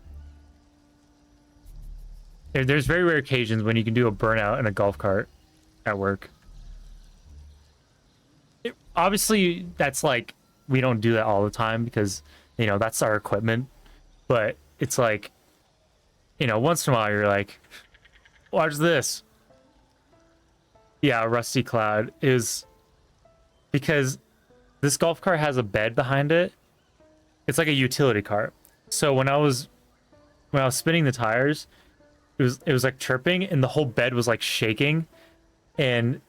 There's very rare occasions when you can do a burnout in a golf cart at work. Obviously, that's like, we don't do that all the time because, you know, that's our equipment. But it's like, you know, once in a while you're like, watch this. Yeah, Rusty Cloud is because this golf cart has a bed behind it. It's like a utility cart. So when I was spinning the tires, it was like chirping, and the whole bed was like shaking. And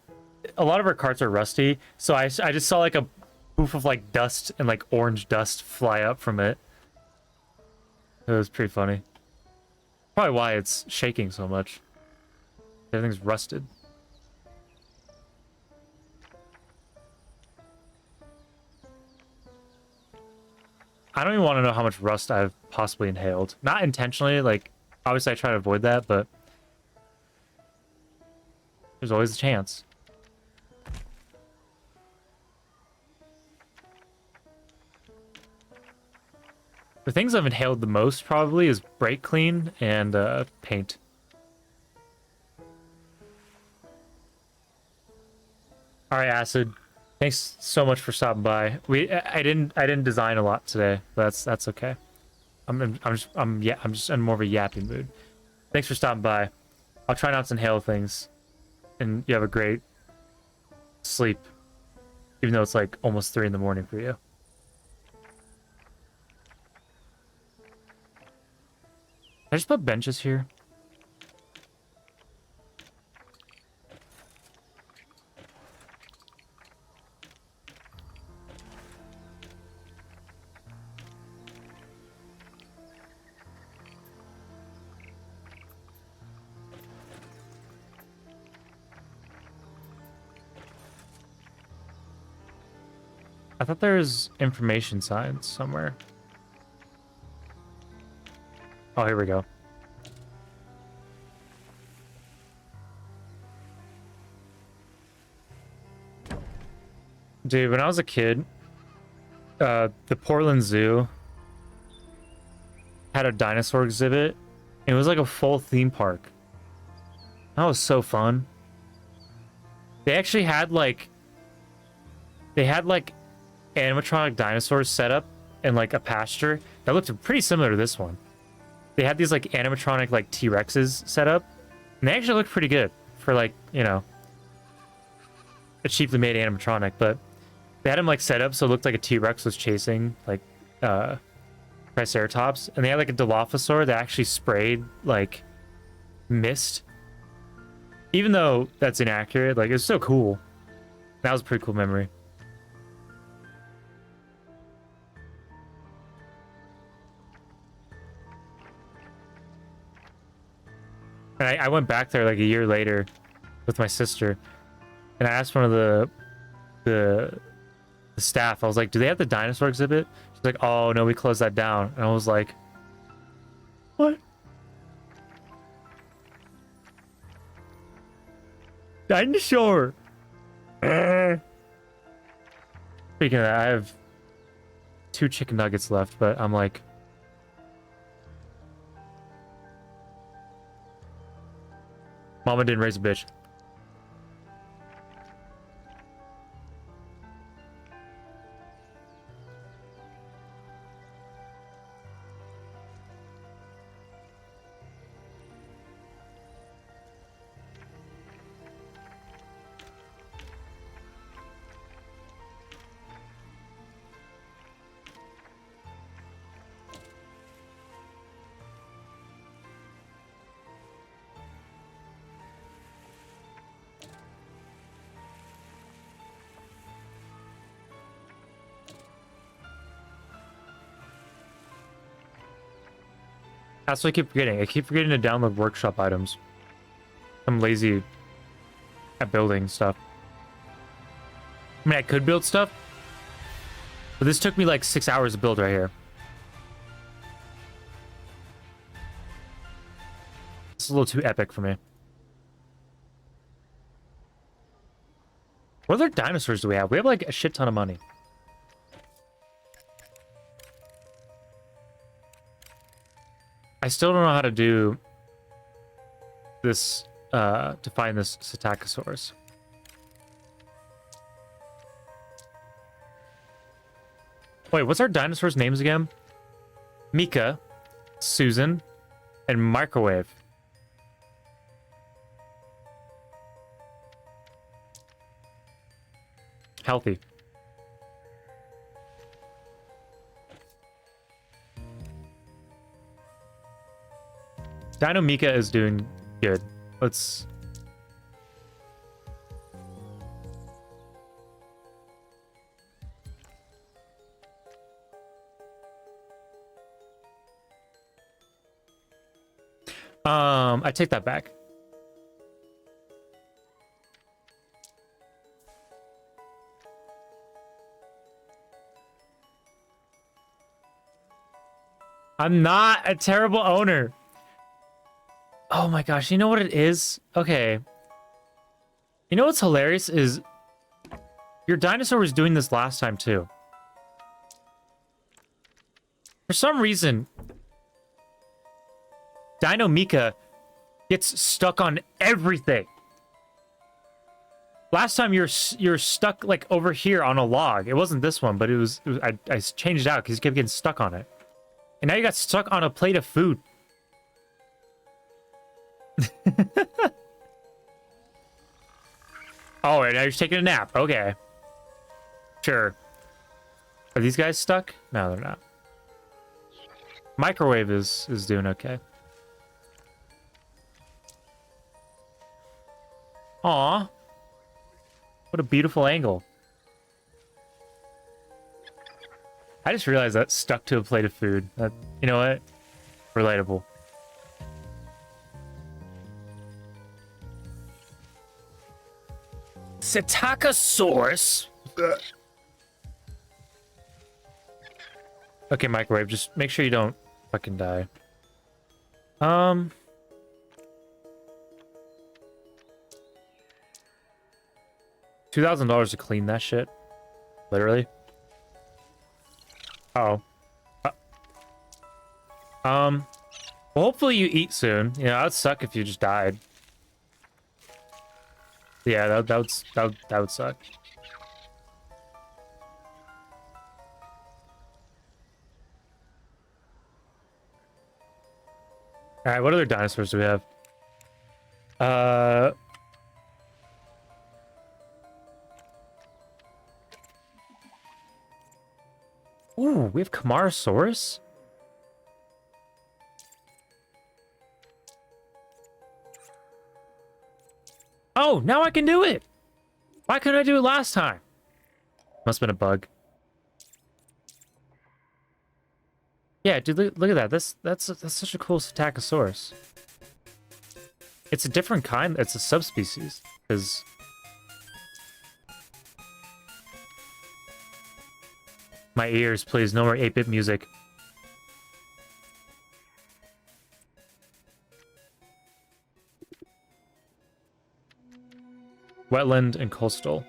a lot of our carts are rusty, so I just saw like a poof of like dust and like orange dust fly up from it. It was pretty funny. Probably why it's shaking so much. Everything's rusted. I don't even want to know how much rust I've possibly inhaled. Not intentionally, like, obviously I try to avoid that, but there's always a chance. The things I've inhaled the most probably is brake clean and paint. All right, Acid. Thanks so much for stopping by. I didn't design a lot today, but that's okay. I'm just in more of a yapping mood. Thanks for stopping by. I'll try not to inhale things, and you have a great sleep, even though it's like almost 3 in the morning for you. I just put benches here. I thought there was information signs somewhere. Oh, here we go. Dude, when I was a kid, the Portland Zoo had a dinosaur exhibit. It was like a full theme park. That was so fun. They actually had like... They had like animatronic dinosaurs set up in like a pasture that looked pretty similar to this one. They had these like animatronic like T-Rexes set up, and they actually looked pretty good for like, you know, a cheaply made animatronic, but they had them like set up so it looked like a T-Rex was chasing like Triceratops, and they had like a Dilophosaur that actually sprayed like mist. Even though that's inaccurate, like it's so cool. That was a pretty cool memory. And I went back there like a year later with my sister, and I asked one of the staff. I was like, "Do they have the dinosaur exhibit?" She's like, "Oh no, we closed that down." And I was like, "What? Dinosaur?" Speaking of that, I have 2 chicken nuggets left, but I'm like, Mama didn't raise a bitch. That's what I keep forgetting. I keep forgetting to download workshop items. I'm lazy at building stuff. I mean, I could build stuff, but this took me like 6 hours to build right here. It's a little too epic for me. What other dinosaurs do we have? We have like a shit ton of money. I still don't know how to do this, to find this Psittacosaurus. Wait, what's our dinosaurs' names again? Mika, Susan, and Microwave. Healthy. Dino Mika is doing good. Let's... I take that back. I'm not a terrible owner. Oh my gosh, you know what it is? Okay. You know what's hilarious is your dinosaur was doing this last time too. For some reason, Dino Mika gets stuck on everything. Last time you're stuck like over here on a log. It wasn't this one, but it was I changed it out because you kept getting stuck on it. And now you got stuck on a plate of food. Oh, and now you're taking a nap. Okay. Sure. Are these guys stuck? No, they're not. Microwave is doing okay. Aw. What a beautiful angle. I just realized that stuck to a plate of food. That, you know what? Relatable. Psittacosaurus. Okay, microwave. Just make sure you don't fucking die. $2,000 to clean that shit. Literally. Oh. Well, hopefully you eat soon. You know, that'd suck if you just died. Yeah, that would suck. All right, what other dinosaurs do we have? Ooh, we have Camarasaurus? Oh, now I can do it! Why couldn't I do it last time? Must have been a bug. Yeah, dude, look at that. That's such a cool Psittacosaurus. It's a different kind. It's a subspecies. Because... My ears, please. No more 8-bit music. Wetland and coastal.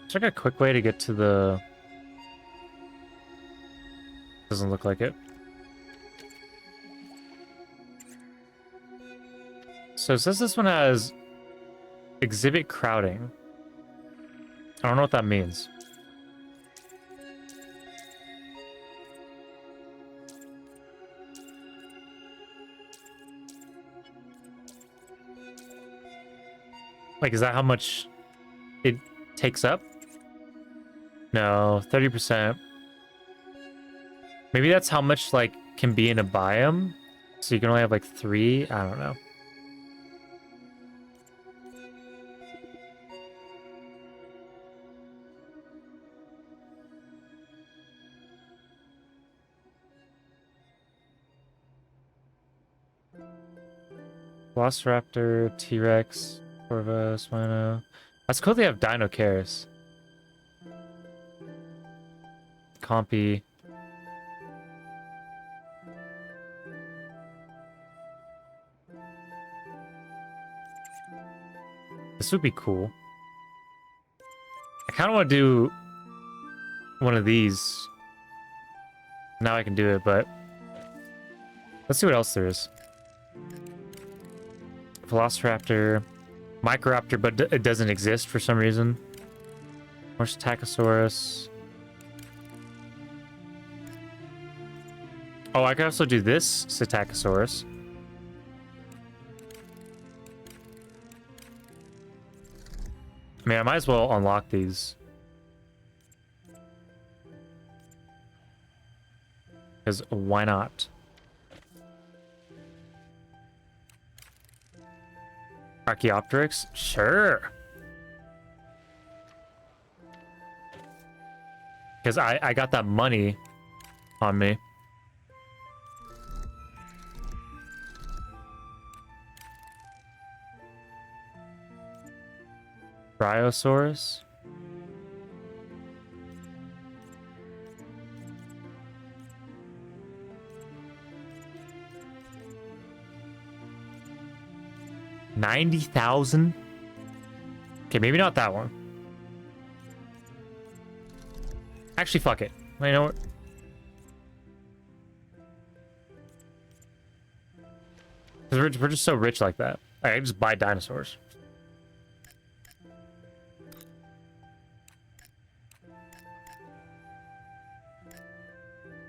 Is there like a quick way to get to the... Doesn't look like it. So it says this one has exhibit crowding. I don't know what that means. Like, is that how much it takes up? No, 30%. Maybe that's how much, like, can be in a biome? So you can only have, like, 3? I don't know. Velociraptor, T-Rex, Corva, Spino. That's cool they have Dinocaris. Compy. This would be cool. I kind of want to do one of these. Now I can do it, but let's see what else there is. Velociraptor, Microraptor, but it doesn't exist for some reason. More Psittacosaurus. Oh, I can also do this Psittacosaurus. I mean, I might as well unlock these. Because why not? Archaeopteryx? Sure. Because I got that money on me. Bryosaurus. $90,000. Okay, maybe not that one. Actually, fuck it. You know what? Because we're just so rich like that. I can just buy dinosaurs.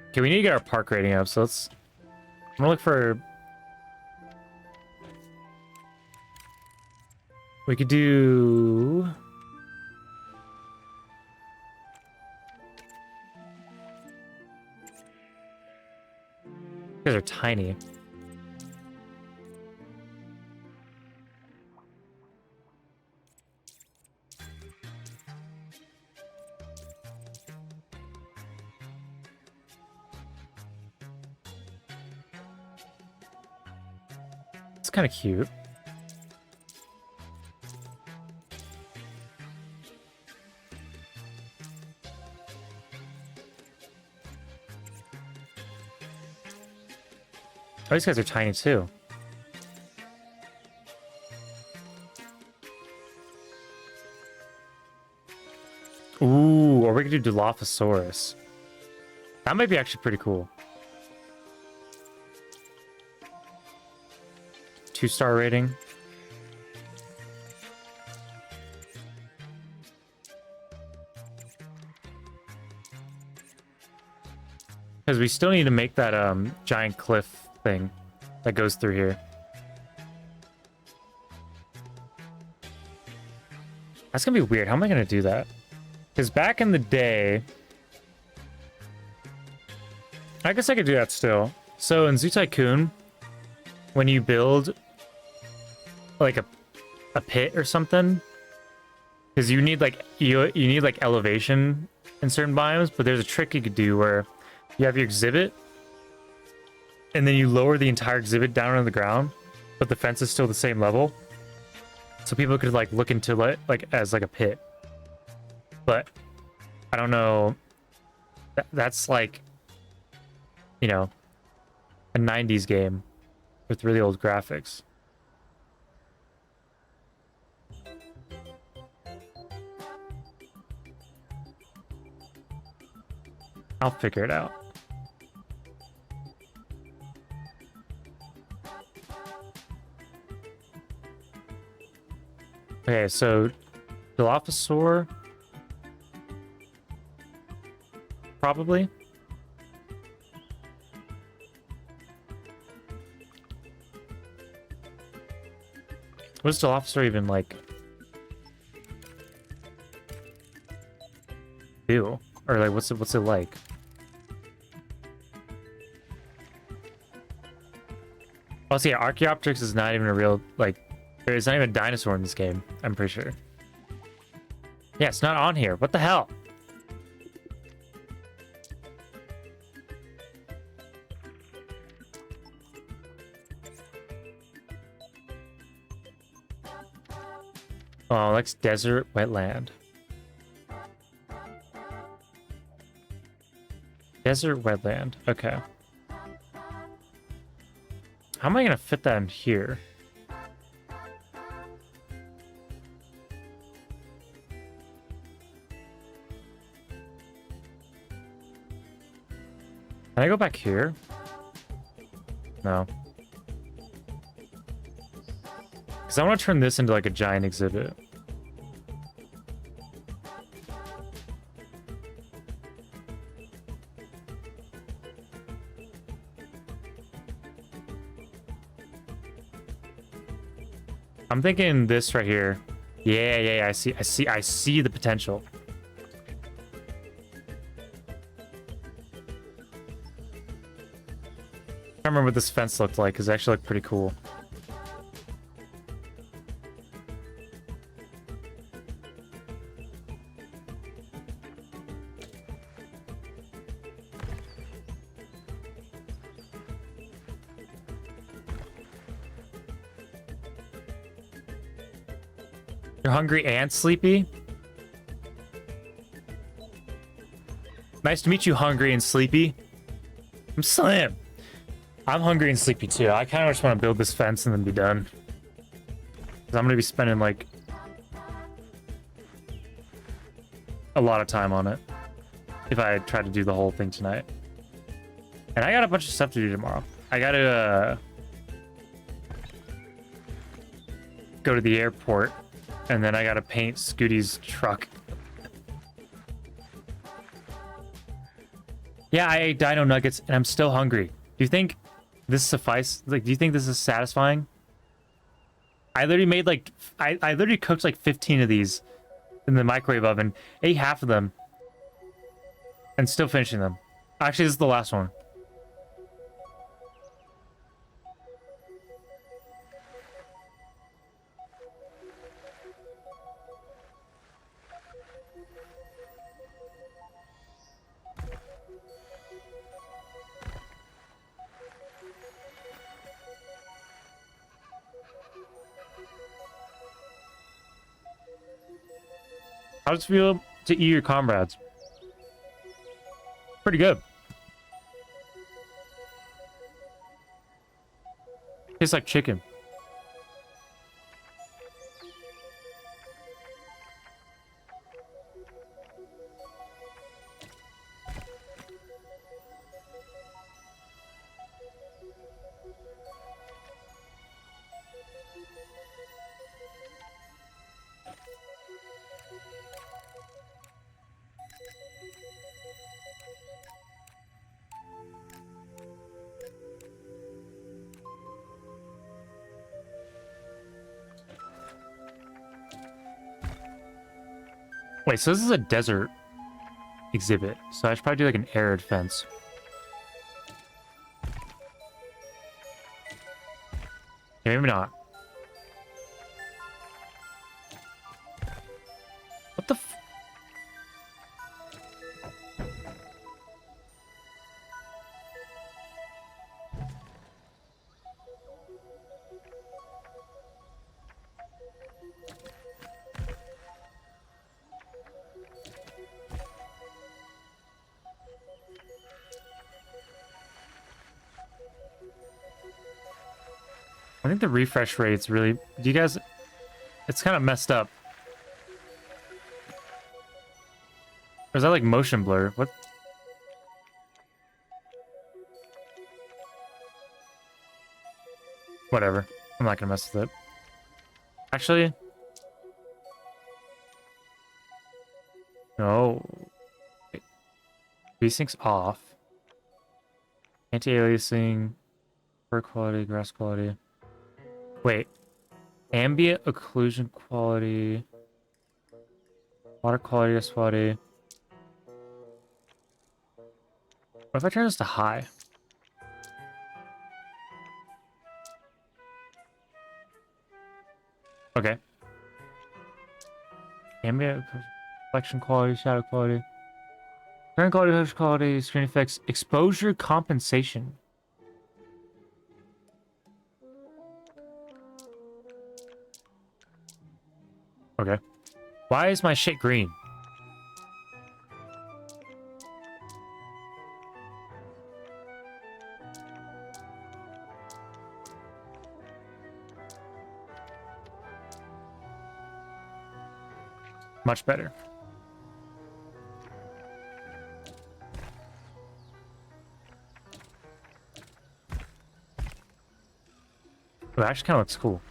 Okay, we need to get our park rating up, so let's... I'm gonna look for... We could do... You guys are tiny. It's kind of cute. Oh, these guys are tiny too. Ooh, or we could do Dilophosaurus. That might be actually pretty cool. 2-star rating. Because we still need to make that giant cliff thing that goes through here. That's gonna be weird. How am I gonna do that? Because back in the day, I guess I could do that still. So in Zoo Tycoon, when you build like a pit or something, because you need like you need like elevation in certain biomes, but there's a trick you could do where you have your exhibit and then you lower the entire exhibit down on the ground, but the fence is still the same level, so people could like look into like as like a pit. But I don't know, that's like, you know, a 90s game with really old graphics. I'll figure it out. Okay, so Dilophosaur, probably. What does Dilophosaur even like do? Or like what's it like? Also, yeah, Archaeopteryx is not even a real, like, there's not even a dinosaur in this game, I'm pretty sure. Yeah, it's not on here. What the hell? Oh, that's desert wetland. Desert wetland. Okay. How am I gonna fit that in here? Can I go back here? No. Because I want to turn this into like a giant exhibit. I'm thinking this right here. Yeah, I see the potential. I remember what this fence looked like, because it actually looked pretty cool. You're hungry and sleepy? Nice to meet you, hungry and sleepy. I'm Slim. I'm hungry and sleepy too. I kind of just want to build this fence and then be done. Because I'm going to be spending like a lot of time on it if I try to do the whole thing tonight. And I got a bunch of stuff to do tomorrow. I got to go to the airport, and then I got to paint Scooty's truck. Yeah, I ate Dino Nuggets, and I'm still hungry. Do you think this suffice? Like, do you think this is satisfying? I literally made like I literally cooked like 15 of these in the microwave oven, ate half of them, and still finishing them. Actually, this is the last one. How does it feel to eat your comrades? Pretty good. Tastes like chicken. Wait, so this is a desert exhibit, so I should probably do like an arid fence. Yeah, maybe not. What the f— I think the refresh rate's really— do you guys— it's kind of messed up. Or is that like motion blur? What? Whatever. I'm not gonna mess with it. Actually, no. Wait. VSync's off. Anti-aliasing, bird quality, grass quality. Wait. Ambient occlusion quality, water quality, dust quality. What if I turn this to high? Okay. Ambient reflection quality, shadow quality, current quality, hush quality, screen effects, exposure compensation. Okay. Why is my shit green? Much better. Oh, that actually kind of looks cool.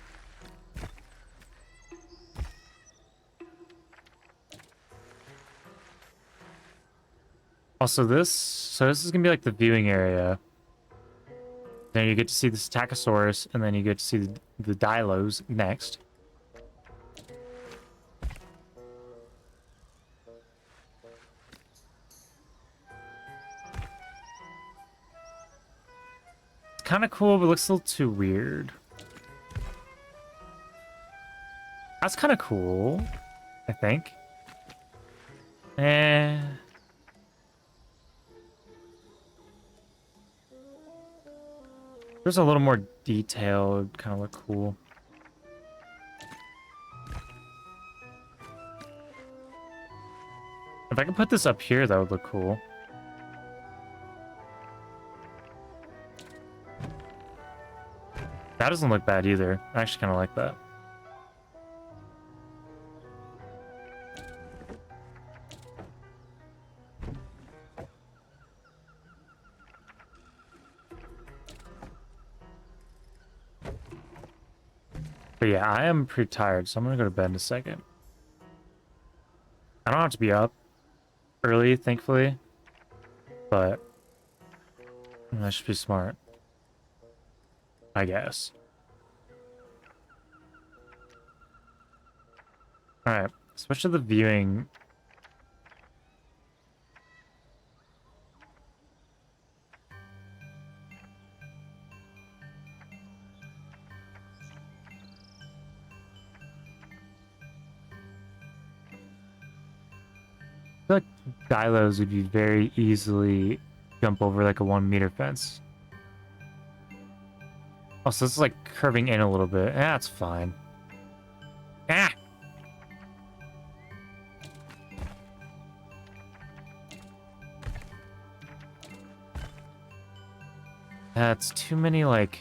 Also, this is gonna be like the viewing area. Then you get to see the Stegosaurus, and then you get to see the Dilos next. It's kind of cool, but it looks a little too weird. That's kind of cool, I think. Eh. There's a little more detail, kind of look cool. If I could put this up here, that would look cool. That doesn't look bad either. I actually kind of like that. But yeah, I am pretty tired, so I'm gonna go to bed in a second. I don't have to be up early, thankfully, but I should be smart, I guess. Alright, switch to the viewing. I feel like Dilos would be very easily jump over like a 1 meter fence. Oh, so this is like curving in a little bit. That's fine. Ah! That's too many like...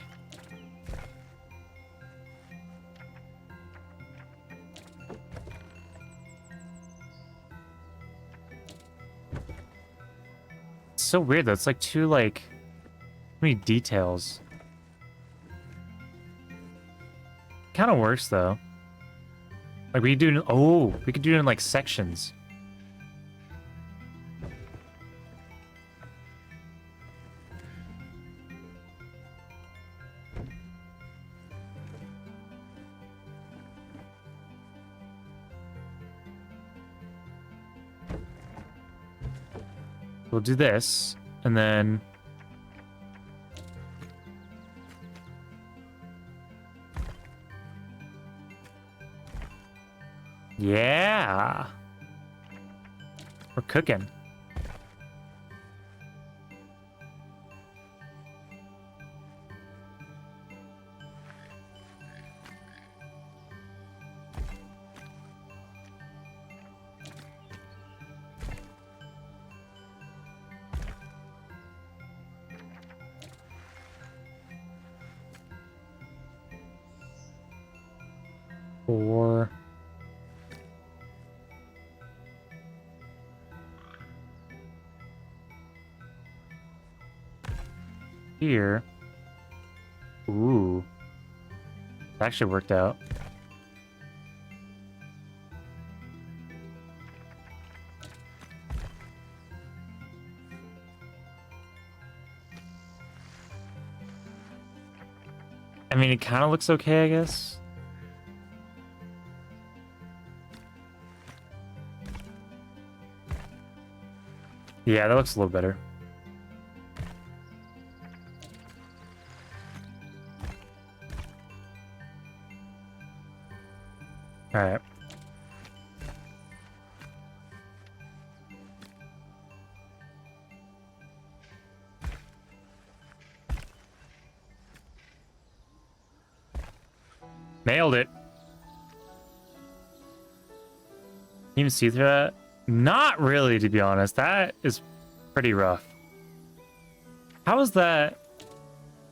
It's so weird though. It's like too like... Too many details. Kind of works though. Like we do... Oh! We could do it in like sections. We'll do this, and then... Yeah! We're cooking. Four. Here. Ooh. That actually worked out. I mean, it kind of looks okay, I guess. Yeah, that looks a little better. All right. Nailed it. Can you even see through that? Not really, to be honest. That is pretty rough. How is that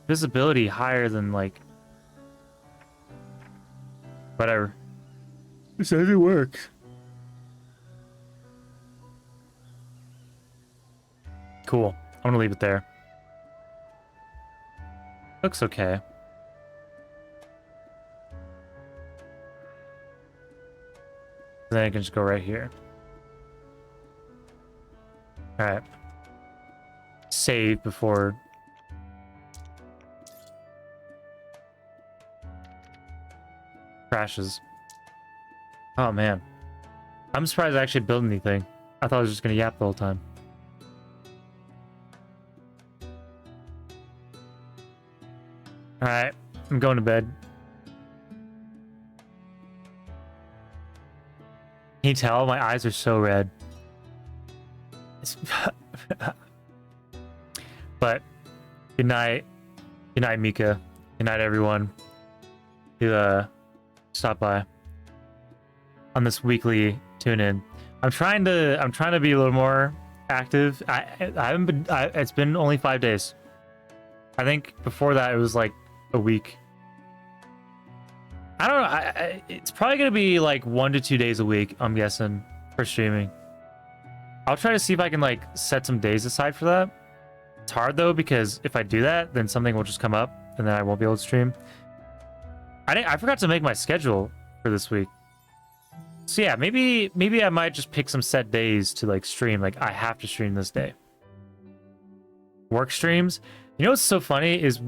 visibility higher than, like... Whatever. This doesn't work. Cool. I'm gonna leave it there. Looks okay. Then I can just go right here. Alright. Save before... crashes. Oh, man. I'm surprised I actually built anything. I thought I was just gonna yap the whole time. Alright. I'm going to bed. Can you tell? My eyes are so red. But good night. Good night, Mika. Good night, everyone who stopped by on this weekly tune-in. I'm trying to be a little more active. I haven't been. It's been only 5 days. I think before that it was like a week. I don't know. It's probably gonna be like 1 to 2 days a week, I'm guessing, for streaming. I'll try to see if I can like set some days aside for that. It's hard though, because if I do that, then something will just come up and then I won't be able to stream. I forgot to make my schedule for this week. So yeah, maybe I might just pick some set days to like stream. Like I have to stream this day. Work streams. You know what's so funny is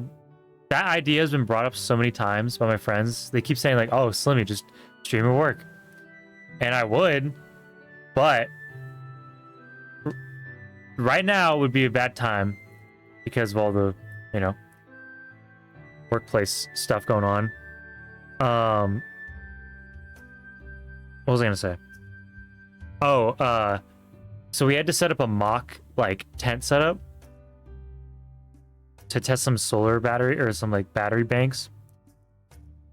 that idea has been brought up so many times by my friends. They keep saying like, "Oh, Slimmy, just stream at work," and I would, but right now would be a bad time because of all the, you know, workplace stuff going on. What was I gonna say? Oh, so we had to set up a mock like tent setup to test some solar battery or some like battery banks.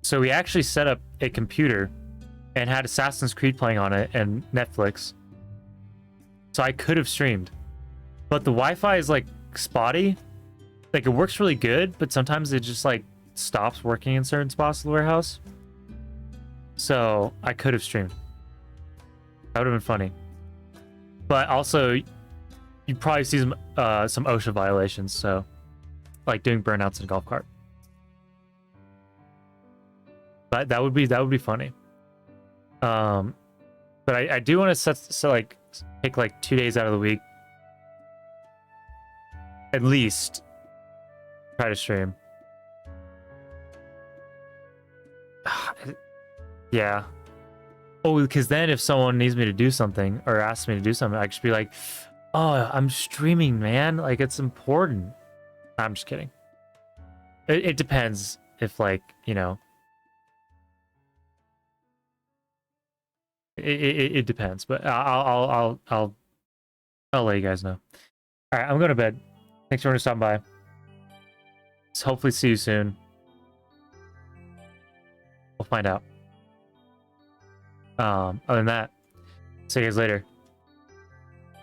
So we actually set up a computer and had Assassin's Creed playing on it and Netflix. So I could have streamed, but the Wi-Fi is like spotty. Like it works really good, but sometimes it just like stops working in certain spots of the warehouse. So I could have streamed. That would have been funny. But also, you'd probably see some OSHA violations. So, like doing burnouts in a golf cart. But that would be funny. But I do want to like pick like 2 days out of the week, at least try to stream. Yeah. Oh, because then if someone needs me to do something or asks me to do something, I could just be like, "Oh, I'm streaming, man. Like it's important." I'm just kidding. It depends if like, you know, it depends, but I'll let you guys know. All right, I'm going to bed. Thanks for stopping by. So hopefully see you soon. We'll find out. Other than that, see you guys later.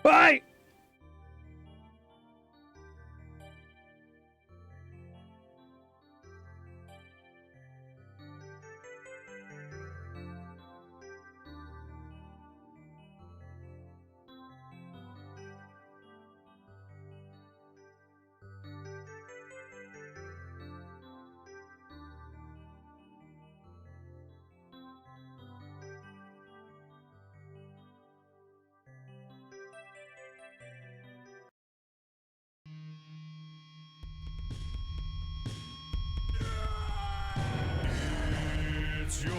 Bye! It's your